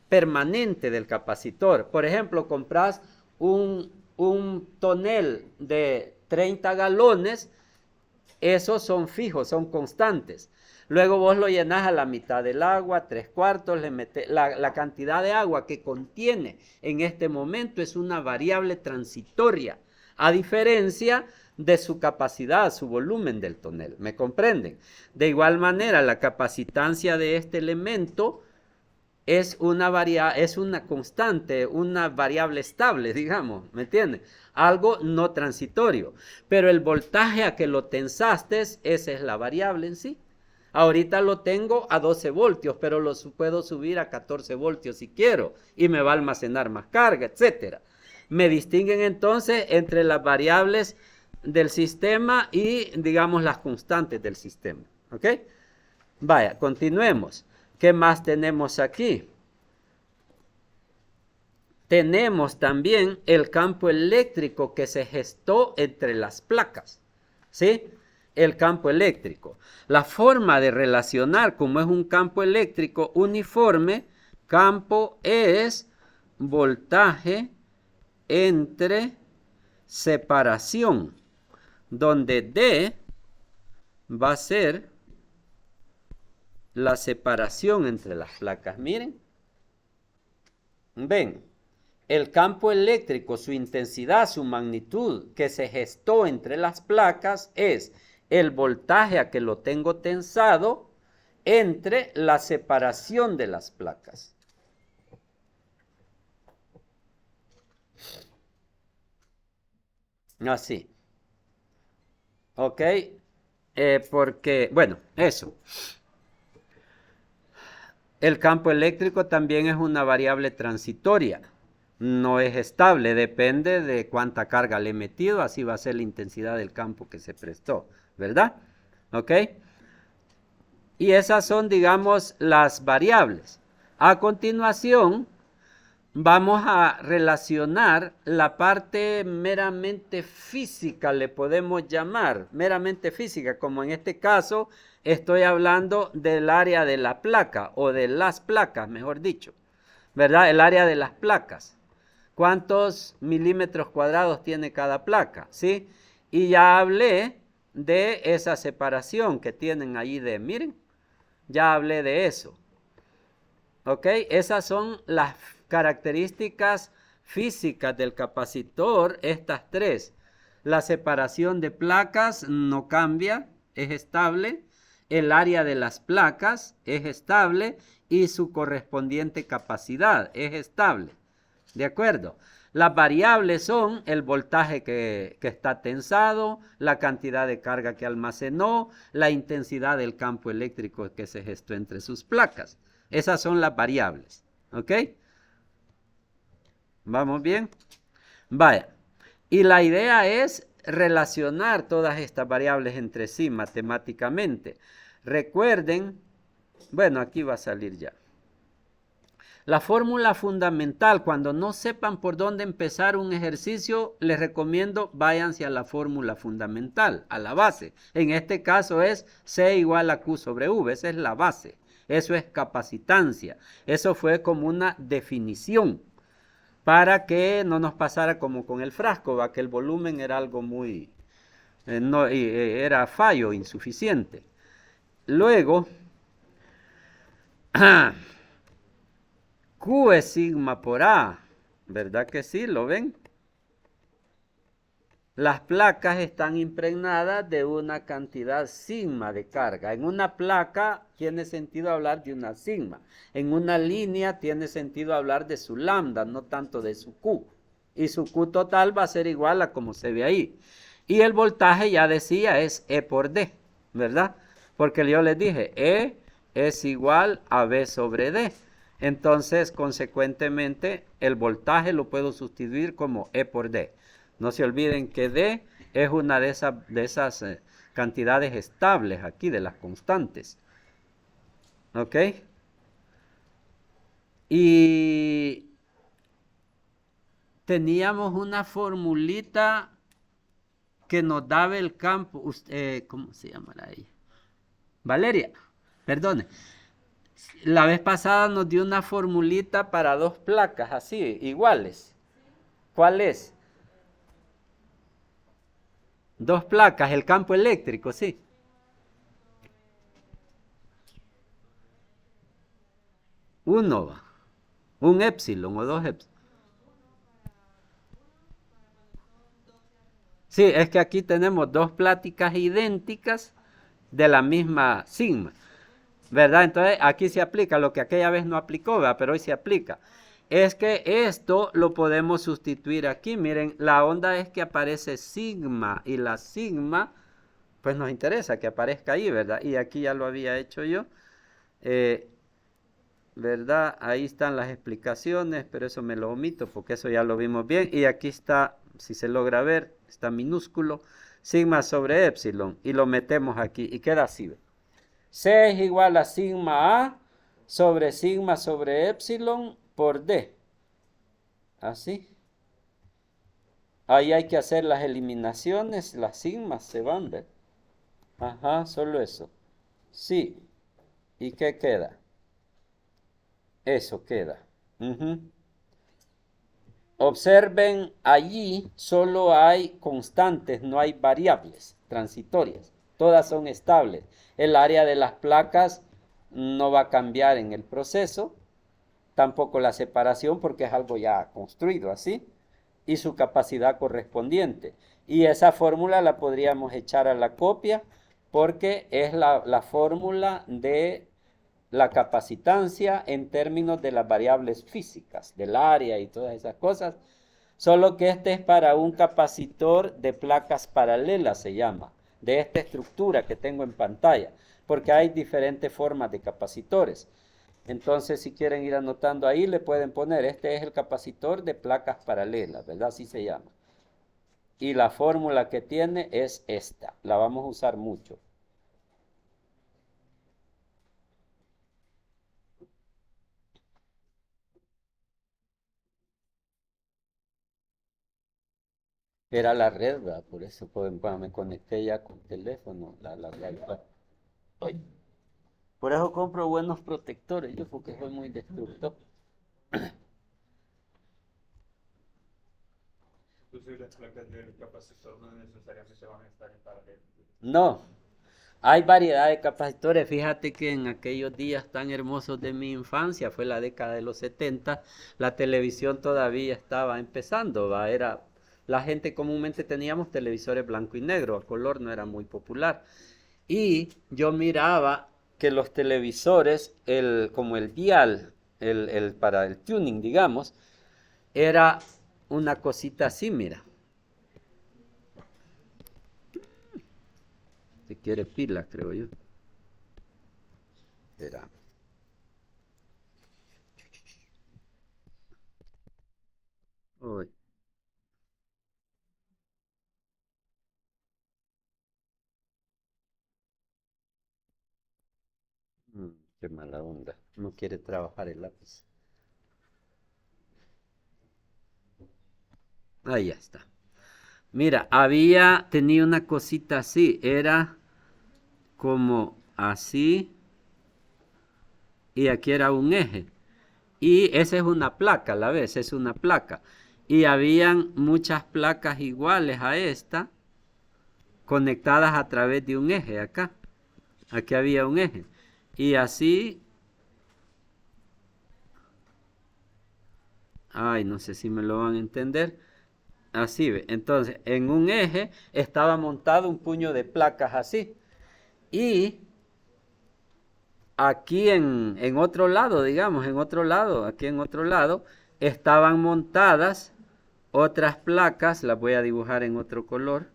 permanente del capacitor. Por ejemplo, compras un tonel de 30 galones, esos son fijos, son constantes. Luego vos lo llenás a la mitad del agua, 3/4, le metés la cantidad de agua que contiene en este momento es una variable transitoria, a diferencia de su capacidad, su volumen del tonel. ¿Me comprenden? De igual manera, la capacitancia de este elemento es una constante, una variable estable, digamos, ¿me entiendes? Algo no transitorio. Pero el voltaje a que lo tensaste, esa es la variable en sí. Ahorita lo tengo a 12 voltios, pero lo puedo subir a 14 voltios si quiero y me va a almacenar más carga, etc. Me distinguen entonces entre las variables del sistema y, digamos, las constantes del sistema. ¿Ok? Vaya, continuemos. ¿Qué más tenemos aquí? Tenemos también el campo eléctrico que se gestó entre las placas. ¿Sí? El campo eléctrico. La forma de relacionar, como es un campo eléctrico uniforme, campo es voltaje entre separación, donde D va a ser la separación entre las placas. Miren, ven, el campo eléctrico, su intensidad, su magnitud que se gestó entre las placas es el voltaje a que lo tengo tensado entre la separación de las placas. Así. ¿Ok? Porque, bueno, eso. El campo eléctrico también es una variable transitoria. No es estable, depende de cuánta carga le he metido, así va a ser la intensidad del campo que se prestó, ¿verdad? ¿Ok? Y esas son, digamos, las variables. A continuación, vamos a relacionar la parte meramente física, le podemos llamar, meramente física, como en este caso estoy hablando del área de la placa, o de las placas, mejor dicho, ¿verdad? El área de las placas. ¿Cuántos milímetros cuadrados tiene cada placa? ¿Sí? Y ya hablé de esa separación que tienen ahí miren, ya hablé de eso. ¿Ok? Esas son las características físicas del capacitor, estas tres. La separación de placas no cambia, es estable. El área de las placas es estable y su correspondiente capacidad es estable. ¿De acuerdo? Las variables son el voltaje que está tensado, la cantidad de carga que almacenó, la intensidad del campo eléctrico que se gestó entre sus placas. Esas son las variables. ¿Ok? ¿Vamos bien? Vaya. Y la idea es relacionar todas estas variables entre sí matemáticamente. Recuerden, bueno, aquí va a salir ya. La fórmula fundamental, cuando no sepan por dónde empezar un ejercicio, les recomiendo váyanse a la fórmula fundamental, a la base. En este caso es C igual a Q sobre V, esa es la base. Eso es capacitancia. Eso fue como una definición para que no nos pasara como con el frasco, ¿va? Que el volumen era algo muy, no, era fallo, insuficiente. Luego, Q es sigma por A, ¿verdad que sí? ¿Lo ven? Las placas están impregnadas de una cantidad sigma de carga. En una placa tiene sentido hablar de una sigma. En una línea tiene sentido hablar de su lambda, no tanto de su Q. Y su Q total va a ser igual a como se ve ahí. Y el voltaje, ya decía, es E por D, ¿verdad? Porque yo les dije, E es igual a V sobre D. Entonces, consecuentemente, el voltaje lo puedo sustituir como E por D. No se olviden que D es una de esas cantidades estables aquí, de las constantes. ¿Ok? Y teníamos una formulita que nos daba el campo. ¿Cómo se llamará ella? Valeria, perdone. La vez pasada nos dio una formulita para dos placas así, iguales. ¿Cuál es? Dos placas, el campo eléctrico, sí. Uno va. Un épsilon o dos épsilon. Sí, es que aquí tenemos dos pláticas idénticas de la misma sigma, ¿verdad? Entonces aquí se aplica lo que aquella vez no aplicó, ¿verdad? Pero hoy se aplica. Es que esto lo podemos sustituir aquí. Miren, la onda es que aparece sigma y la sigma, pues nos interesa que aparezca ahí, ¿verdad? Y aquí ya lo había hecho yo. Eh, ¿Verdad? Ahí están las explicaciones, pero eso me lo omito porque eso ya lo vimos bien. Y aquí está, si se logra ver, está minúsculo, sigma sobre epsilon. Y lo metemos aquí y queda así. C es igual a sigma sigma sobre epsilon por D. Así. Ahí hay que hacer las eliminaciones, las sigmas se van, ¿ver? Ajá, solo eso. Sí. ¿Y qué queda? Eso queda. Ujú. Observen, allí solo hay constantes, no hay variables transitorias. Todas son estables. El área de las placas no va a cambiar en el proceso, tampoco la separación porque es algo ya construido así, y su capacidad correspondiente. Y esa fórmula la podríamos echar a la copia porque es la fórmula de la capacitancia en términos de las variables físicas, del área y todas esas cosas, solo que este es para un capacitor de placas paralelas, se llama, de esta estructura que tengo en pantalla, porque hay diferentes formas de capacitores. Entonces, si quieren ir anotando ahí, le pueden poner, este es el capacitor de placas paralelas, ¿verdad? Así se llama. Y la fórmula que tiene es esta, la vamos a usar mucho. Era la red, ¿verdad? Por eso cuando me conecté ya con teléfono, la red. Ay, por eso compro buenos protectores, yo porque soy muy destructor. Inclusive las placas del capacitor no necesariamente van a estar en paralelo. No, hay variedad de capacitores. Fíjate que en aquellos días tan hermosos de mi infancia, fue la década de los 70, la televisión todavía estaba empezando, ¿va? La gente comúnmente teníamos televisores blanco y negro, a color no era muy popular. Y yo miraba que los televisores, como el dial, para el tuning, digamos, era una cosita así, mira. Si quiere pila, creo yo. Era. Qué mala onda. No quiere trabajar el lápiz. Ahí ya está. Mira, tenía una cosita así. Era como así. Y aquí era un eje. Y esa es una placa, la ves, es una placa. Y habían muchas placas iguales a esta, conectadas a través de un eje acá. Aquí había un eje. Y así, ay, no sé si me lo van a entender. Así ve. Entonces, en un eje estaba montado un puño de placas así. Y aquí en otro lado, digamos, en otro lado, aquí en otro lado, estaban montadas otras placas, las voy a dibujar en otro color,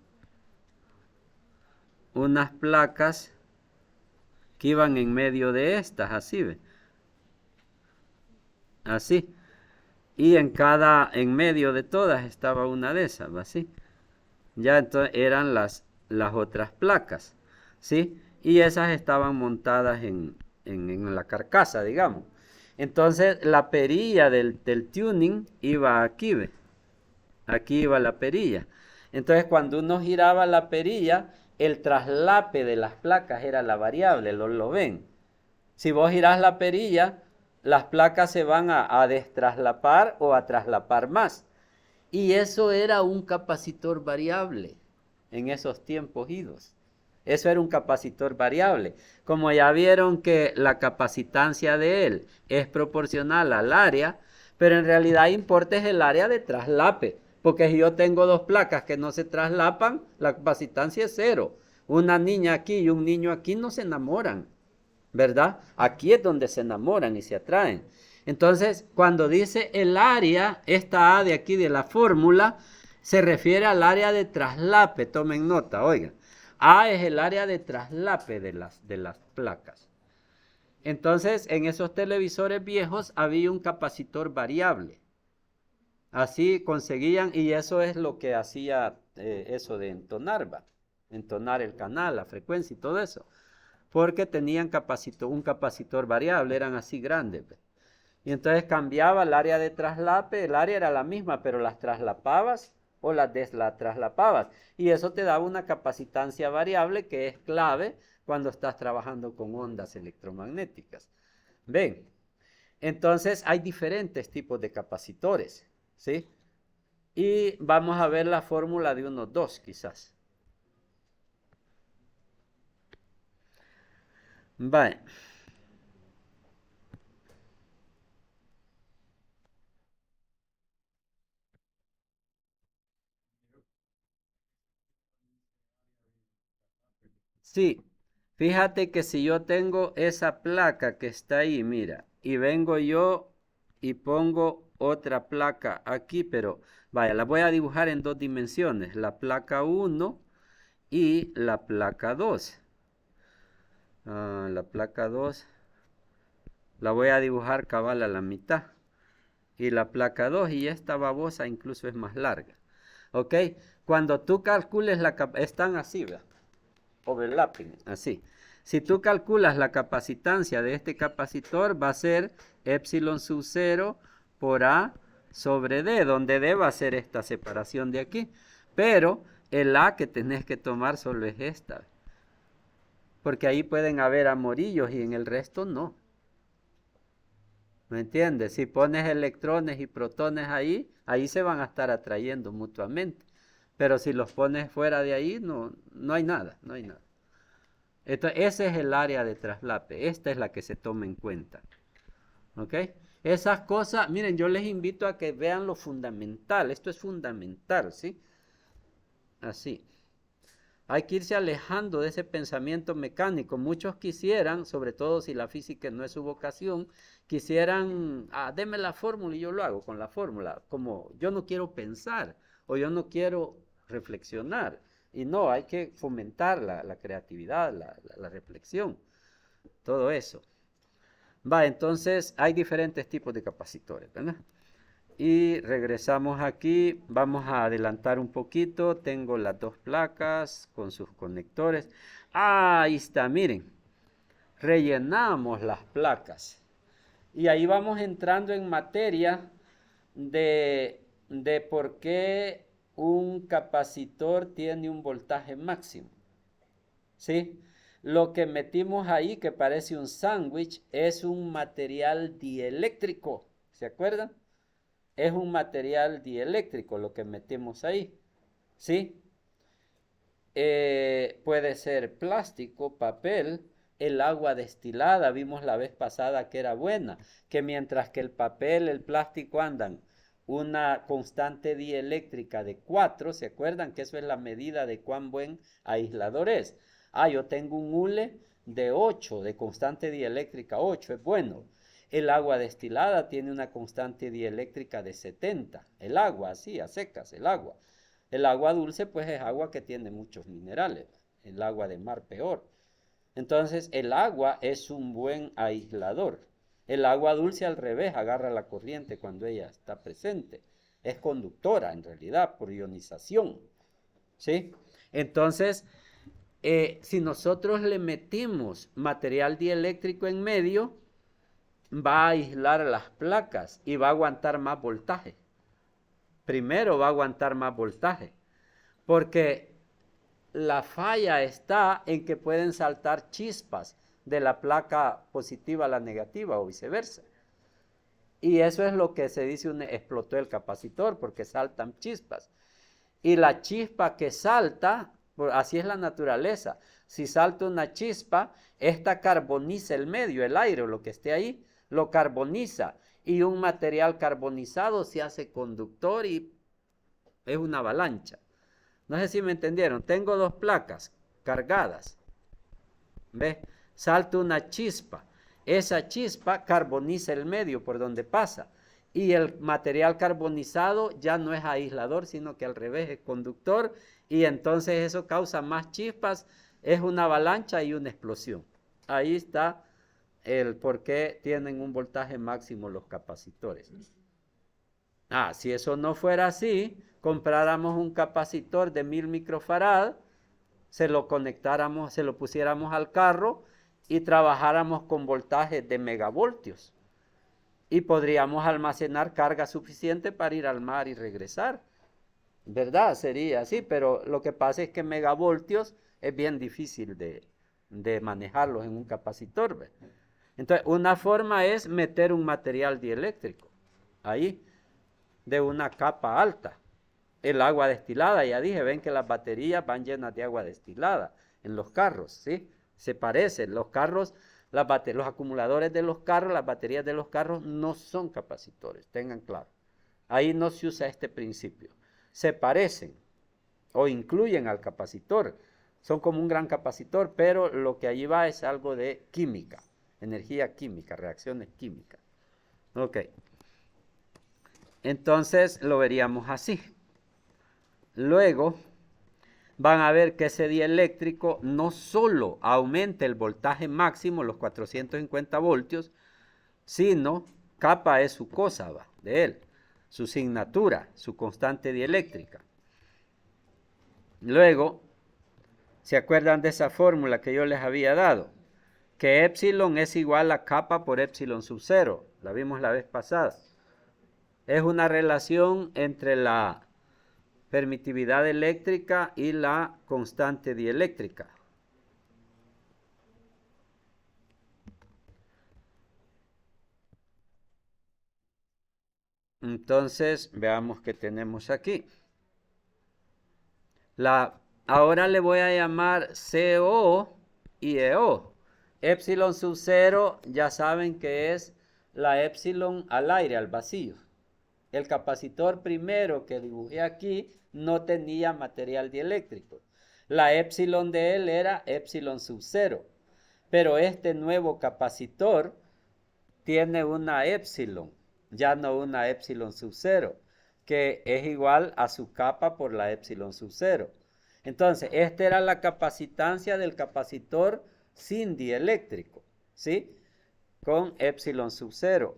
unas placas que iban en medio de estas, así ve, así. Y en medio de todas estaba una de esas, así. Ya entonces eran las otras placas, ¿sí? Y esas estaban montadas en la carcasa, digamos. Entonces la perilla del tuning iba aquí, ¿ve? Aquí iba la perilla. Entonces cuando uno giraba la perilla, el traslape de las placas era la variable, lo ven. Si vos girás la perilla, las placas se van a destraslapar o a traslapar más. Y eso era un capacitor variable en esos tiempos idos. Eso era un capacitor variable. Como ya vieron que la capacitancia de él es proporcional al área, pero en realidad importa es el área de traslape. Porque si yo tengo dos placas que no se traslapan, la capacitancia es cero. Una niña aquí y un niño aquí no se enamoran, ¿verdad? Aquí es donde se enamoran y se atraen. Entonces, cuando dice el área, esta A de aquí de la fórmula, se refiere al área de traslape. Tomen nota, oigan. A es el área de traslape de las placas. Entonces, en esos televisores viejos había un capacitor variable. Así conseguían, y eso es lo que hacía eso de entonar, ¿va? Entonar el canal, la frecuencia y todo eso. Porque tenían un capacitor variable, eran así grandes, ¿ve? Y entonces cambiaba el área de traslape, el área era la misma, pero las traslapabas o las traslapabas. Y eso te daba una capacitancia variable que es clave cuando estás trabajando con ondas electromagnéticas. ¿Ven? Entonces hay diferentes tipos de capacitores, ¿sí? Y vamos a ver la fórmula de unos dos, quizás. Vale. Sí, fíjate que si yo tengo esa placa que está ahí, mira, y vengo yo y pongo otra placa aquí, pero vaya, la voy a dibujar en dos dimensiones, la placa 1 y la placa 2. La placa 2 la voy a dibujar cabal a la mitad. Y la placa 2 y esta babosa incluso es más larga. ¿Ok? Cuando tú calcules están así, ¿verdad? Overlapping, así. Si tú calculas la capacitancia de este capacitor, va a ser epsilon sub 0 por A sobre D, donde D va a ser esta separación de aquí. Pero el A que tenés que tomar solo es esta. Porque ahí pueden haber amorillos y en el resto no. ¿Me entiendes? Si pones electrones y protones ahí, ahí se van a estar atrayendo mutuamente. Pero si los pones fuera de ahí, no hay nada, no hay nada. Entonces, ese es el área de traslape. Esta es la que se toma en cuenta. ¿Ok? Esas cosas, miren, yo les invito a que vean lo fundamental. Esto es fundamental, ¿sí? Así. Hay que irse alejando de ese pensamiento mecánico. Muchos quisieran, sobre todo si la física no es su vocación, quisieran, deme la fórmula y yo lo hago con la fórmula. Como yo no quiero pensar o yo no quiero reflexionar. Y no, hay que fomentar la creatividad, la reflexión, todo eso. Va, entonces hay diferentes tipos de capacitores, ¿verdad? Y regresamos aquí, vamos a adelantar un poquito, tengo las dos placas con sus conectores. Ahí está, miren. rellenamos las placas. Y ahí vamos entrando en materia de por qué un capacitor tiene un voltaje máximo. ¿Sí? Lo que metimos ahí, que parece un sándwich, es un material dieléctrico. ¿Se acuerdan? Es un material dieléctrico lo que metimos ahí. ¿Sí? Puede ser plástico, papel, el agua destilada. Vimos la vez pasada que era buena, que mientras que el papel, el plástico andan una constante dieléctrica de 4, ¿se acuerdan? Que eso es la medida de cuán buen aislador es. Yo tengo un hule de 8, de constante dieléctrica 8, es bueno. El agua destilada tiene una constante dieléctrica de 70. El agua, así, a secas, el agua. El agua dulce, pues es agua que tiene muchos minerales. El agua de mar peor. Entonces, el agua es un buen aislador. El agua dulce al revés, agarra la corriente cuando ella está presente. Es conductora, en realidad, por ionización. ¿Sí? Entonces, si nosotros le metimos material dieléctrico en medio, va a aislar las placas y va a aguantar más voltaje. Primero va a aguantar más voltaje, porque la falla está en que pueden saltar chispas de la placa positiva a la negativa o viceversa. Y eso es lo que se dice explotó el capacitor, porque saltan chispas. Y la chispa que salta, así es la naturaleza. Si salta una chispa, esta carboniza el medio, el aire o lo que esté ahí, lo carboniza. Y un material carbonizado se hace conductor y es una avalancha. No sé si me entendieron. Tengo dos placas cargadas. ¿Ves? Salta una chispa. Esa chispa carboniza el medio por donde pasa. Y el material carbonizado ya no es aislador, sino que al revés es conductor. Y entonces eso causa más chispas. Es una avalancha y una explosión. Ahí está el por qué tienen un voltaje máximo los capacitores. Si eso no fuera así, compráramos un capacitor de 1000 microfarad, se lo conectáramos, se lo pusiéramos al carro y trabajáramos con voltajes de megavoltios. Y podríamos almacenar carga suficiente para ir al mar y regresar. ¿Verdad? Sería así, pero lo que pasa es que megavoltios es bien difícil de manejarlos en un capacitor. ¿Ve? Entonces, una forma es meter un material dieléctrico ahí, de una capa alta. El agua destilada, ya dije, ven que las baterías van llenas de agua destilada en los carros, ¿sí? Se parecen, los carros, los acumuladores de los carros, las baterías de los carros no son capacitores, tengan claro. Ahí no se usa este principio. Se parecen o incluyen al capacitor, son como un gran capacitor, pero lo que allí va es algo de química, energía química, reacciones químicas. Ok. Entonces lo veríamos así. Luego van a ver que ese dieléctrico no solo aumenta el voltaje máximo, los 450 voltios, sino capa es su cosa de él, su signatura, su constante dieléctrica. Luego, ¿se acuerdan de esa fórmula que yo les había dado? Que epsilon es igual a capa por epsilon sub 0. La vimos la vez pasada. Es una relación entre la permitividad eléctrica y la constante dieléctrica. Entonces, veamos qué tenemos aquí. Ahora le voy a llamar CO y EO. Epsilon sub 0, ya saben que es la epsilon al aire, al vacío. El capacitor primero que dibujé aquí no tenía material dieléctrico. La epsilon de él era epsilon sub 0. Pero este nuevo capacitor tiene una epsilon, ya no una epsilon sub 0, que es igual a su capa por la epsilon sub 0. Entonces, esta era la capacitancia del capacitor sin dieléctrico, ¿sí? Con epsilon sub 0.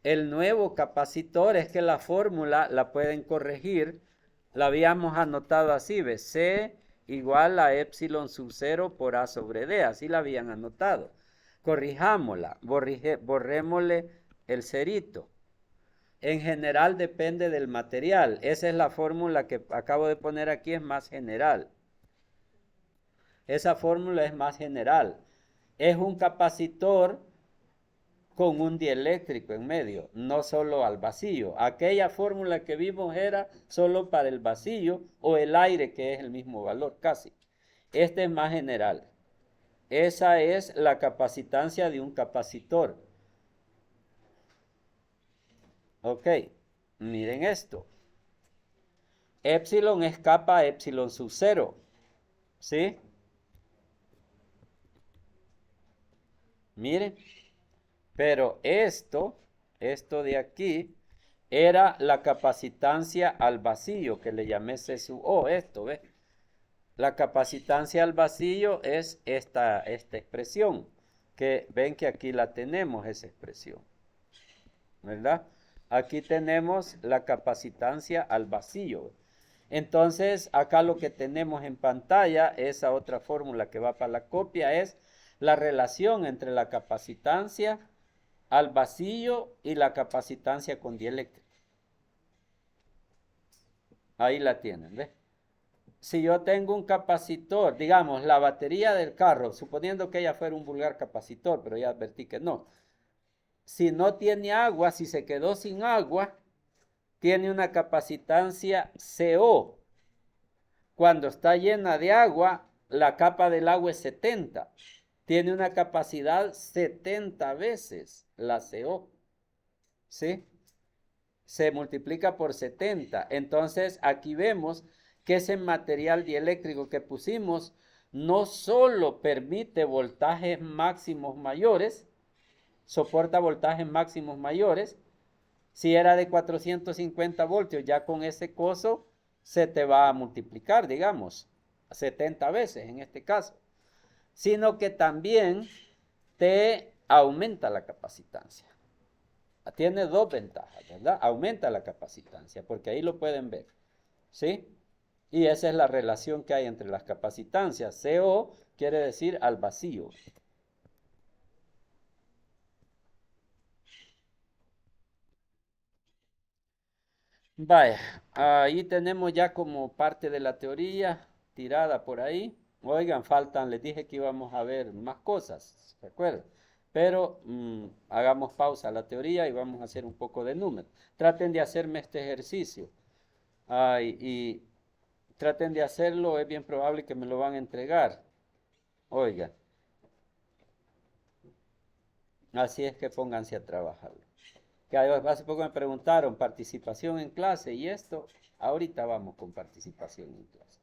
El nuevo capacitor es que la fórmula la pueden corregir. La habíamos anotado así, ¿ves? C igual a epsilon sub 0 por A sobre D, así la habían anotado. Corrijámosla, borrémosle el cerito. En general depende del material. Esa es la fórmula que acabo de poner aquí, es más general. Esa fórmula es más general. Es un capacitor con un dieléctrico en medio, no solo al vacío. Aquella fórmula que vimos era solo para el vacío o el aire, que es el mismo valor casi. Este es más general. Esa es la capacitancia de un capacitor. Ok, miren esto. Epsilon es capa epsilon sub 0. ¿Sí? Miren. Pero esto de aquí, era la capacitancia al vacío, que le llamé C sub O, esto, ¿ves? La capacitancia al vacío es esta expresión, que ven que aquí la tenemos, esa expresión, ¿verdad? Aquí tenemos la capacitancia al vacío. Entonces, acá lo que tenemos en pantalla, esa otra fórmula que va para la copia, es la relación entre la capacitancia al vacío y la capacitancia con dieléctrica. Ahí la tienen, ¿ves? Si yo tengo un capacitor, digamos, la batería del carro, suponiendo que ella fuera un vulgar capacitor, pero ya advertí que no. Si no tiene agua, si se quedó sin agua, tiene una capacitancia CO. Cuando está llena de agua, la capa del agua es 70. Tiene una capacidad 70 veces la CO. ¿Sí? Se multiplica por 70. Entonces aquí vemos que ese material dieléctrico que pusimos no solo permite voltajes máximos mayores, soporta voltajes máximos mayores. Si era de 450 voltios, ya con ese coso se te va a multiplicar, digamos, 70 veces en este caso. Sino que también te aumenta la capacitancia. Tiene dos ventajas, ¿verdad? Aumenta la capacitancia, porque ahí lo pueden ver, ¿sí? Y esa es la relación que hay entre las capacitancias. CO quiere decir al vacío. Vaya, ahí tenemos ya como parte de la teoría tirada por ahí. Oigan, faltan, les dije que íbamos a ver más cosas, ¿se acuerdan? Pero hagamos pausa a la teoría y vamos a hacer un poco de números. Traten de hacerme este ejercicio. Y traten de hacerlo, es bien probable que me lo van a entregar. Oiga, así es que pónganse a trabajar. Que hace poco me preguntaron participación en clase y esto, ahorita vamos con participación en clase.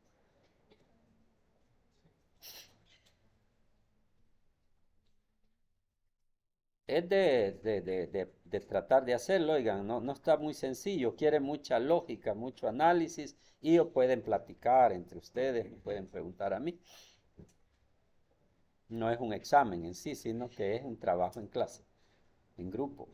Es de tratar de hacerlo, oigan, no está muy sencillo, quiere mucha lógica, mucho análisis y pueden platicar entre ustedes, me pueden preguntar a mí. No es un examen en sí, sino que es un trabajo en clase, en grupo.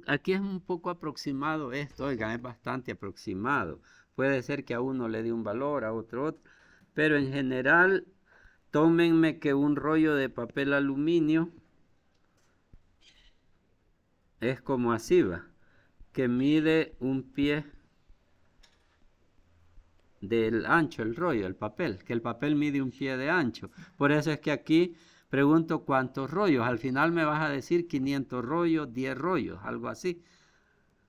Aquí es un poco aproximado esto, oigan, es bastante aproximado. Puede ser que a uno le dé un valor, a otro, pero en general, tómenme que un rollo de papel aluminio es como así, va, que mide un pie del ancho, el rollo, el papel, que el papel mide un pie de ancho. Por eso es que aquí pregunto cuántos rollos. Al final me vas a decir 500 rollos, 10 rollos, algo así.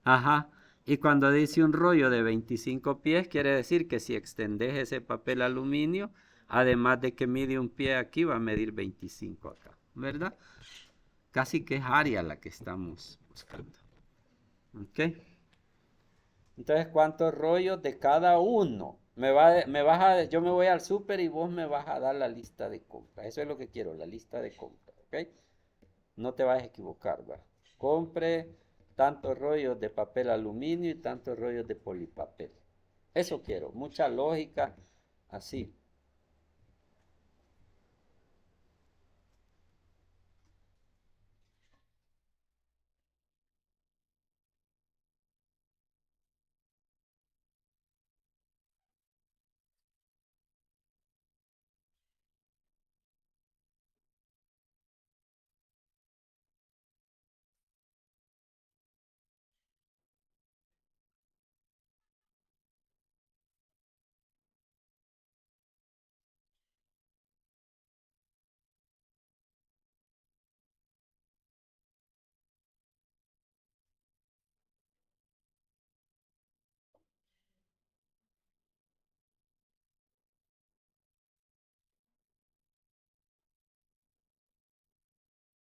Ajá. Y cuando dice un rollo de 25 pies, quiere decir que si extendes ese papel aluminio, además de que mide un pie aquí, va a medir 25 acá, ¿verdad? Casi que es área la que estamos buscando. ¿Ok? Entonces, ¿cuántos rollos de cada uno? Yo me voy al súper y vos me vas a dar la lista de compra. Eso es lo que quiero, la lista de compra. ¿ok? No te vas a equivocar, ¿va? Compre tantos rollos de papel aluminio y tantos rollos de polipapel. Eso quiero, mucha lógica, así.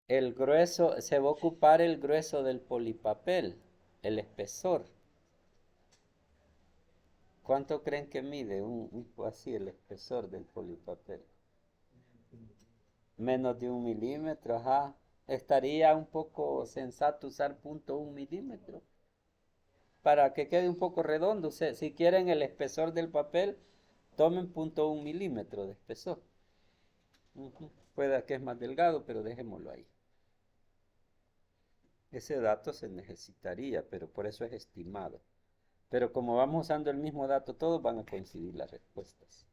El grueso, se va a ocupar el grueso del polipapel, el espesor. ¿Cuánto creen que mide así el espesor del polipapel? Menos de 1 milímetro, ajá. Estaría un poco sensato usar 0,1 milímetro para que quede un poco redondo. Si quieren el espesor del papel, tomen 0,1 milímetro de espesor. Ujú. Pueda que es más delgado, pero dejémoslo ahí. Ese dato se necesitaría, pero por eso es estimado. Pero como vamos usando el mismo dato, todos van a coincidir las respuestas.